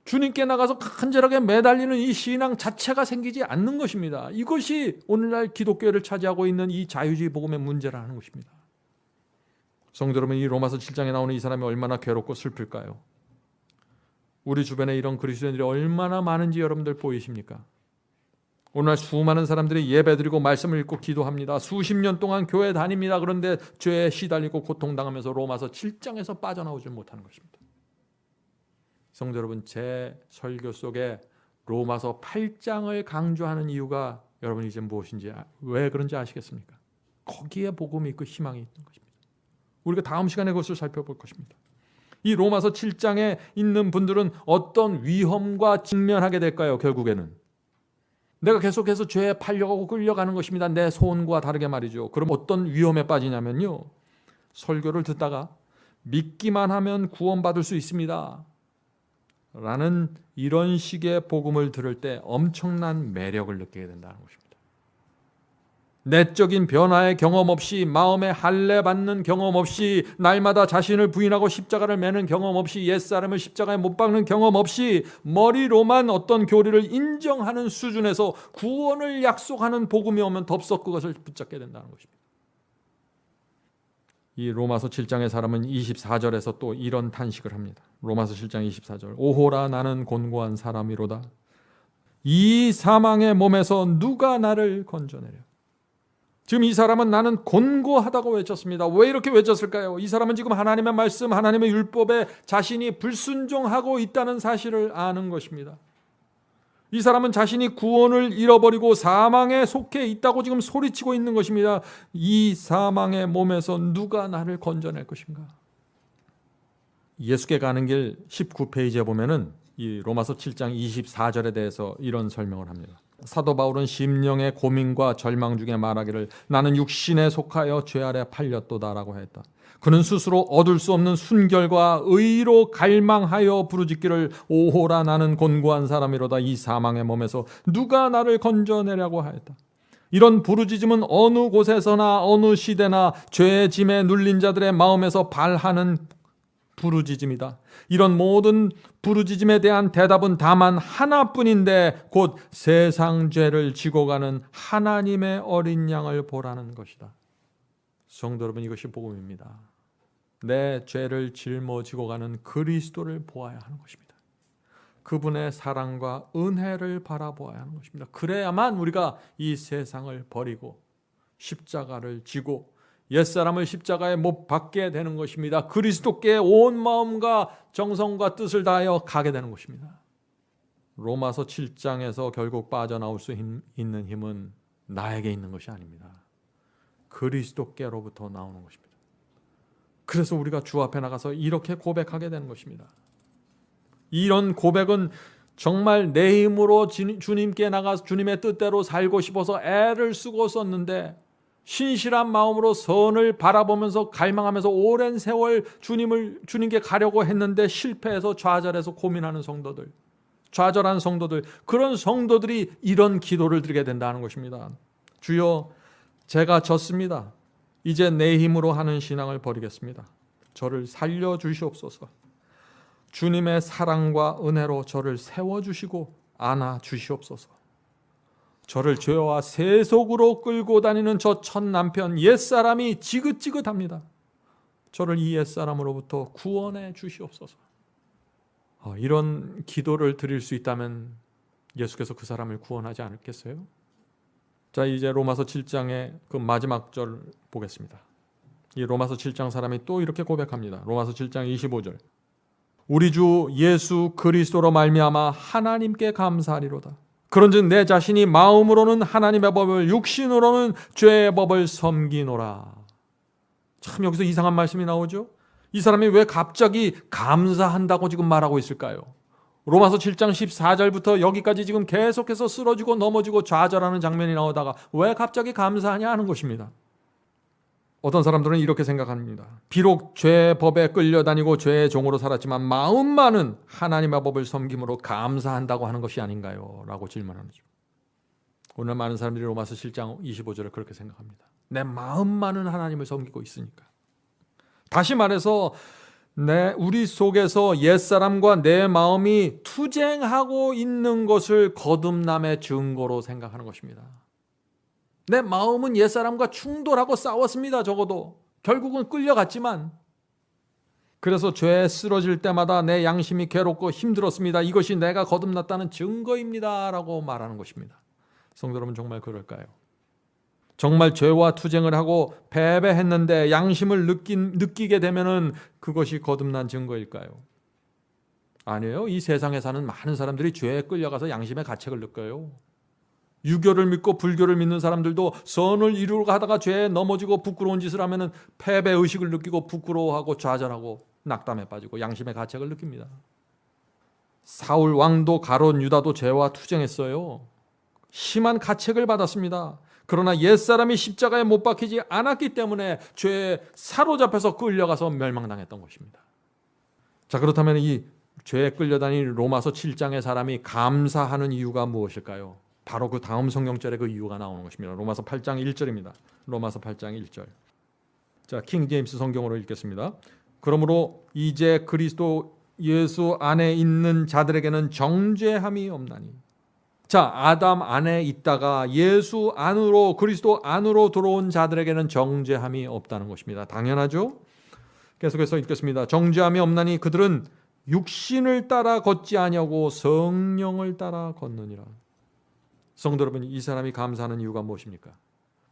주님께 나가서 간절하게 매달리는 이 신앙 자체가 생기지 않는 것입니다. 이것이 오늘날 기독교를 차지하고 있는 이 자유주의 복음의 문제라는 것입니다. 성도 여러분, 이 로마서 7장에 나오는 이 사람이 얼마나 괴롭고 슬플까요? 우리 주변에 이런 그리스도인들이 얼마나 많은지 여러분들 보이십니까? 오늘 수많은 사람들이 예배드리고 말씀을 읽고 기도합니다. 수십 년 동안 교회 다닙니다. 그런데 죄에 시달리고 고통당하면서 로마서 7장에서 빠져나오지 못하는 것입니다. 성도 여러분, 제 설교 속에 로마서 8장을 강조하는 이유가 여러분 이제 무엇인지, 왜 그런지 아시겠습니까? 거기에 복음이 있고 희망이 있는 것입니다. 우리가 다음 시간에 그것을 살펴볼 것입니다. 이 로마서 7장에 있는 분들은 어떤 위험과 직면하게 될까요? 결국에는 내가 계속해서 죄에 팔려가고 끌려가는 것입니다. 내 소원과 다르게 말이죠. 그럼 어떤 위험에 빠지냐면요, 설교를 듣다가 믿기만 하면 구원받을 수 있습니다 라는 이런 식의 복음을 들을 때 엄청난 매력을 느끼게 된다는 것입니다. 내적인 변화의 경험 없이, 마음의 할례 받는 경험 없이, 날마다 자신을 부인하고 십자가를 매는 경험 없이, 옛사람을 십자가에 못 박는 경험 없이 머리로만 어떤 교리를 인정하는 수준에서 구원을 약속하는 복음이 오면 덥석 그것을 붙잡게 된다는 것입니다. 이 로마서 7장의 사람은 24절에서 또 이런 탄식을 합니다. 로마서 7장 24절, 오호라 나는 곤고한 사람이로다. 이 사망의 몸에서 누가 나를 건져내려. 지금 이 사람은 나는 곤고하다고 외쳤습니다. 왜 이렇게 외쳤을까요? 이 사람은 지금 하나님의 말씀, 하나님의 율법에 자신이 불순종하고 있다는 사실을 아는 것입니다. 이 사람은 자신이 구원을 잃어버리고 사망에 속해 있다고 지금 소리치고 있는 것입니다. 이 사망의 몸에서 누가 나를 건져낼 것인가? 예수께 가는 길 19페이지에 보면은 이 로마서 7장 24절에 대해서 이런 설명을 합니다. 사도 바울은 심령의 고민과 절망 중에 말하기를 나는 육신에 속하여 죄 아래 팔렸도다라고 했다. 그는 스스로 얻을 수 없는 순결과 의로 갈망하여 부르짖기를 오호라 나는 곤고한 사람이로다. 이 사망의 몸에서 누가 나를 건져내려고 하였다. 이런 부르짖음은 어느 곳에서나 어느 시대나 죄의 짐에 눌린 자들의 마음에서 발하는 부르짖음이다. 이런 모든 부르짖음에 대한 대답은 다만 하나뿐인데 곧 세상 죄를 지고 가는 하나님의 어린 양을 보라는 것이다. 성도 여러분, 이것이 복음입니다. 내 죄를 짊어지고 가는 그리스도를 보아야 하는 것입니다. 그분의 사랑과 은혜를 바라보아야 하는 것입니다. 그래야만 우리가 이 세상을 버리고 십자가를 지고 옛사람을 십자가에 못 박게 되는 것입니다. 그리스도께 온 마음과 정성과 뜻을 다하여 가게 되는 것입니다. 로마서 7장에서 결국 빠져나올 수 있는 힘은 나에게 있는 것이 아닙니다. 그리스도께로부터 나오는 것입니다. 그래서 우리가 주 앞에 나가서 이렇게 고백하게 되는 것입니다. 이런 고백은 정말 내 힘으로 주님께 나가서 주님의 뜻대로 살고 싶어서 애를 쓰고 썼는데 신실한 마음으로 선을 바라보면서 갈망하면서 오랜 세월 주님께 가려고 했는데 실패해서 좌절해서 고민하는 성도들, 좌절한 성도들, 그런 성도들이 이런 기도를 드리게 된다는 것입니다. 주여, 제가 졌습니다. 이제 내 힘으로 하는 신앙을 버리겠습니다. 저를 살려주시옵소서. 주님의 사랑과 은혜로 저를 세워주시고 안아주시옵소서. 저를 죄와 세속으로 끌고 다니는 저 첫 남편 옛사람이 지긋지긋합니다. 저를 이 옛사람으로부터 구원해 주시옵소서. 이런 기도를 드릴 수 있다면 예수께서 그 사람을 구원하지 않겠어요? 자, 이제 로마서 7장의 그 마지막 절 보겠습니다. 이 로마서 7장 사람이 또 이렇게 고백합니다. 로마서 7장 25절. 우리 주 예수 그리스도로 말미암아 하나님께 감사하리로다. 그런즉 내 자신이 마음으로는 하나님의 법을, 육신으로는 죄의 법을 섬기노라. 참, 여기서 이상한 말씀이 나오죠. 이 사람이 왜 갑자기 감사한다고 지금 말하고 있을까요? 로마서 7장 14절부터 여기까지 지금 계속해서 쓰러지고 넘어지고 좌절하는 장면이 나오다가 왜 갑자기 감사하냐 하는 것입니다. 어떤 사람들은 이렇게 생각합니다. 비록 죄의 법에 끌려다니고 죄의 종으로 살았지만 마음만은 하나님의 법을 섬김으로 감사한다고 하는 것이 아닌가요? 라고 질문하죠. 오늘 많은 사람들이 로마서 7장 25절을 그렇게 생각합니다. 내 마음만은 하나님을 섬기고 있으니까. 다시 말해서 우리 속에서 옛사람과 내 마음이 투쟁하고 있는 것을 거듭남의 증거로 생각하는 것입니다. 내 마음은 옛사람과 충돌하고 싸웠습니다. 적어도 결국은 끌려갔지만, 그래서 죄에 쓰러질 때마다 내 양심이 괴롭고 힘들었습니다. 이것이 내가 거듭났다는 증거입니다 라고 말하는 것입니다. 성도 여러분, 정말 그럴까요? 정말 죄와 투쟁을 하고 패배했는데 양심을 느끼게 되면은 그것이 거듭난 증거일까요? 아니에요. 이 세상에 사는 많은 사람들이 죄에 끌려가서 양심의 가책을 느껴요. 유교를 믿고 불교를 믿는 사람들도 선을 이루려고 하다가 죄에 넘어지고 부끄러운 짓을 하면은 패배의식을 느끼고 부끄러워하고 좌절하고 낙담에 빠지고 양심의 가책을 느낍니다. 사울 왕도 가룟 유다도 죄와 투쟁했어요. 심한 가책을 받았습니다. 그러나 옛사람이 십자가에 못 박히지 않았기 때문에 죄에 사로잡혀서 끌려가서 멸망당했던 것입니다. 자, 그렇다면 이 죄에 끌려다니는 로마서 7장의 사람이 감사하는 이유가 무엇일까요? 바로 그 다음 성경절에 그 이유가 나오는 것입니다. 로마서 8장 1절입니다. 로마서 8장 1절. 자, 킹 제임스 성경으로 읽겠습니다. 그러므로 이제 그리스도 예수 안에 있는 자들에게는 정죄함이 없나니. 자, 아담 안에 있다가 예수 안으로, 그리스도 안으로 들어온 자들에게는 정죄함이 없다는 것입니다. 당연하죠? 계속해서 읽겠습니다. 정죄함이 없나니 그들은 육신을 따라 걷지 아니하고 성령을 따라 걷느니라. 성도 여러분, 이 사람이 감사하는 이유가 무엇입니까?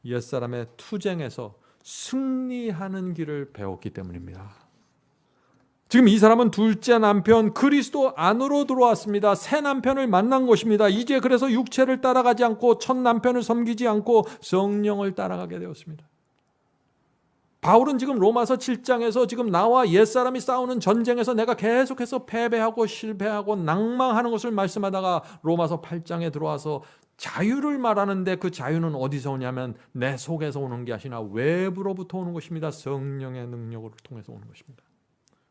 옛사람의 투쟁에서 승리하는 길을 배웠기 때문입니다. 지금 이 사람은 둘째 남편 그리스도 안으로 들어왔습니다. 새 남편을 만난 것입니다. 이제 그래서 육체를 따라가지 않고 첫 남편을 섬기지 않고 성령을 따라가게 되었습니다. 바울은 지금 로마서 7장에서 지금 나와 옛사람이 싸우는 전쟁에서 내가 계속해서 패배하고 실패하고 낭망하는 것을 말씀하다가 로마서 8장에 들어와서 자유를 말하는데 그 자유는 어디서 오냐면 내 속에서 오는 게 아니라 외부로부터 오는 것입니다. 성령의 능력을 통해서 오는 것입니다.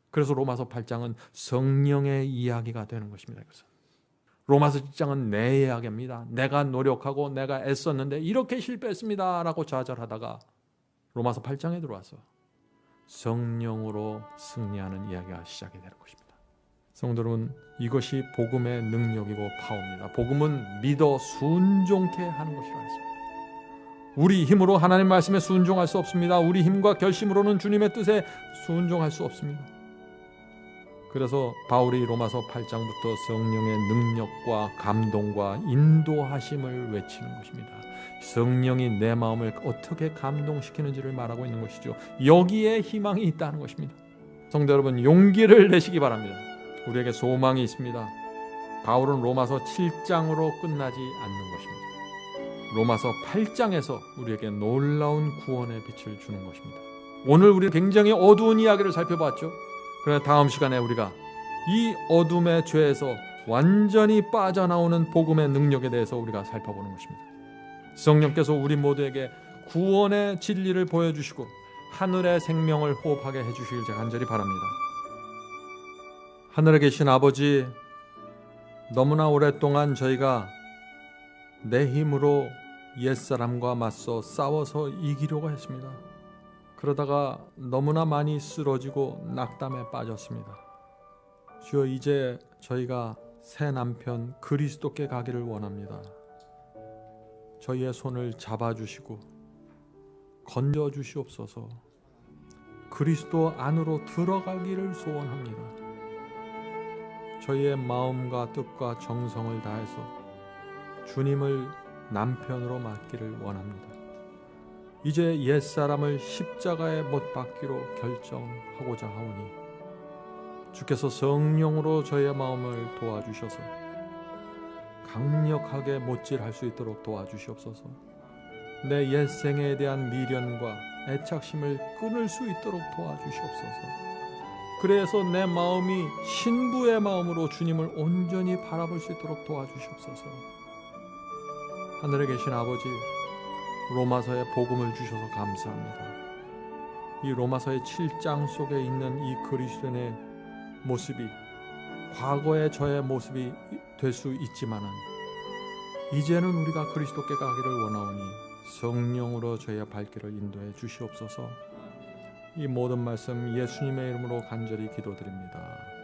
그래서 로마서 8장은 성령의 이야기가 되는 것입니다. 그래서 로마서 7장은 내 이야기입니다. 내가 노력하고 내가 애썼는데 이렇게 실패했습니다 라고 좌절하다가 로마서 8장에 들어와서 성령으로 승리하는 이야기가 시작이 되는 것입니다. 성도 여러분, 이것이 복음의 능력이고 파워입니다. 복음은 믿어 순종케 하는 것이라 했습니다. 우리 힘으로 하나님 말씀에 순종할 수 없습니다. 우리 힘과 결심으로는 주님의 뜻에 순종할 수 없습니다. 그래서 바울이 로마서 8장부터 성령의 능력과 감동과 인도하심을 외치는 것입니다. 성령이 내 마음을 어떻게 감동시키는지를 말하고 있는 것이죠. 여기에 희망이 있다는 것입니다. 성도 여러분, 용기를 내시기 바랍니다. 우리에게 소망이 있습니다. 바울은 로마서 7장으로 끝나지 않는 것입니다. 로마서 8장에서 우리에게 놀라운 구원의 빛을 주는 것입니다. 오늘 우리는 굉장히 어두운 이야기를 살펴봤죠. 그러나 다음 시간에 우리가 이 어둠의 죄에서 완전히 빠져나오는 복음의 능력에 대해서 우리가 살펴보는 것입니다. 성령께서 우리 모두에게 구원의 진리를 보여주시고 하늘의 생명을 호흡하게 해주시길 제가 간절히 바랍니다. 하늘에 계신 아버지, 너무나 오랫동안 저희가 내 힘으로 옛사람과 맞서 싸워서 이기려고 했습니다. 그러다가 너무나 많이 쓰러지고 낙담에 빠졌습니다. 주여, 이제 저희가 새 남편 그리스도께 가기를 원합니다. 저희의 손을 잡아주시고 건져주시옵소서. 그리스도 안으로 들어가기를 소원합니다. 저희의 마음과 뜻과 정성을 다해서 주님을 남편으로 맡기를 원합니다. 이제 옛사람을 십자가에 못 박기로 결정하고자 하오니 주께서 성령으로 저의 마음을 도와주셔서 강력하게 못질할 수 있도록 도와주시옵소서. 내 옛생에 대한 미련과 애착심을 끊을 수 있도록 도와주시옵소서. 그래서 내 마음이 신부의 마음으로 주님을 온전히 바라볼 수 있도록 도와주시옵소서. 하늘에 계신 아버지, 로마서의 복음을 주셔서 감사합니다. 이 로마서의 7장 속에 있는 이 그리스도인의 모습이 과거의 저의 모습이 될 수 있지만은 이제는 우리가 그리스도께 가기를 원하오니 성령으로 저희의 발길을 인도해 주시옵소서. 이 모든 말씀 예수님의 이름으로 간절히 기도드립니다.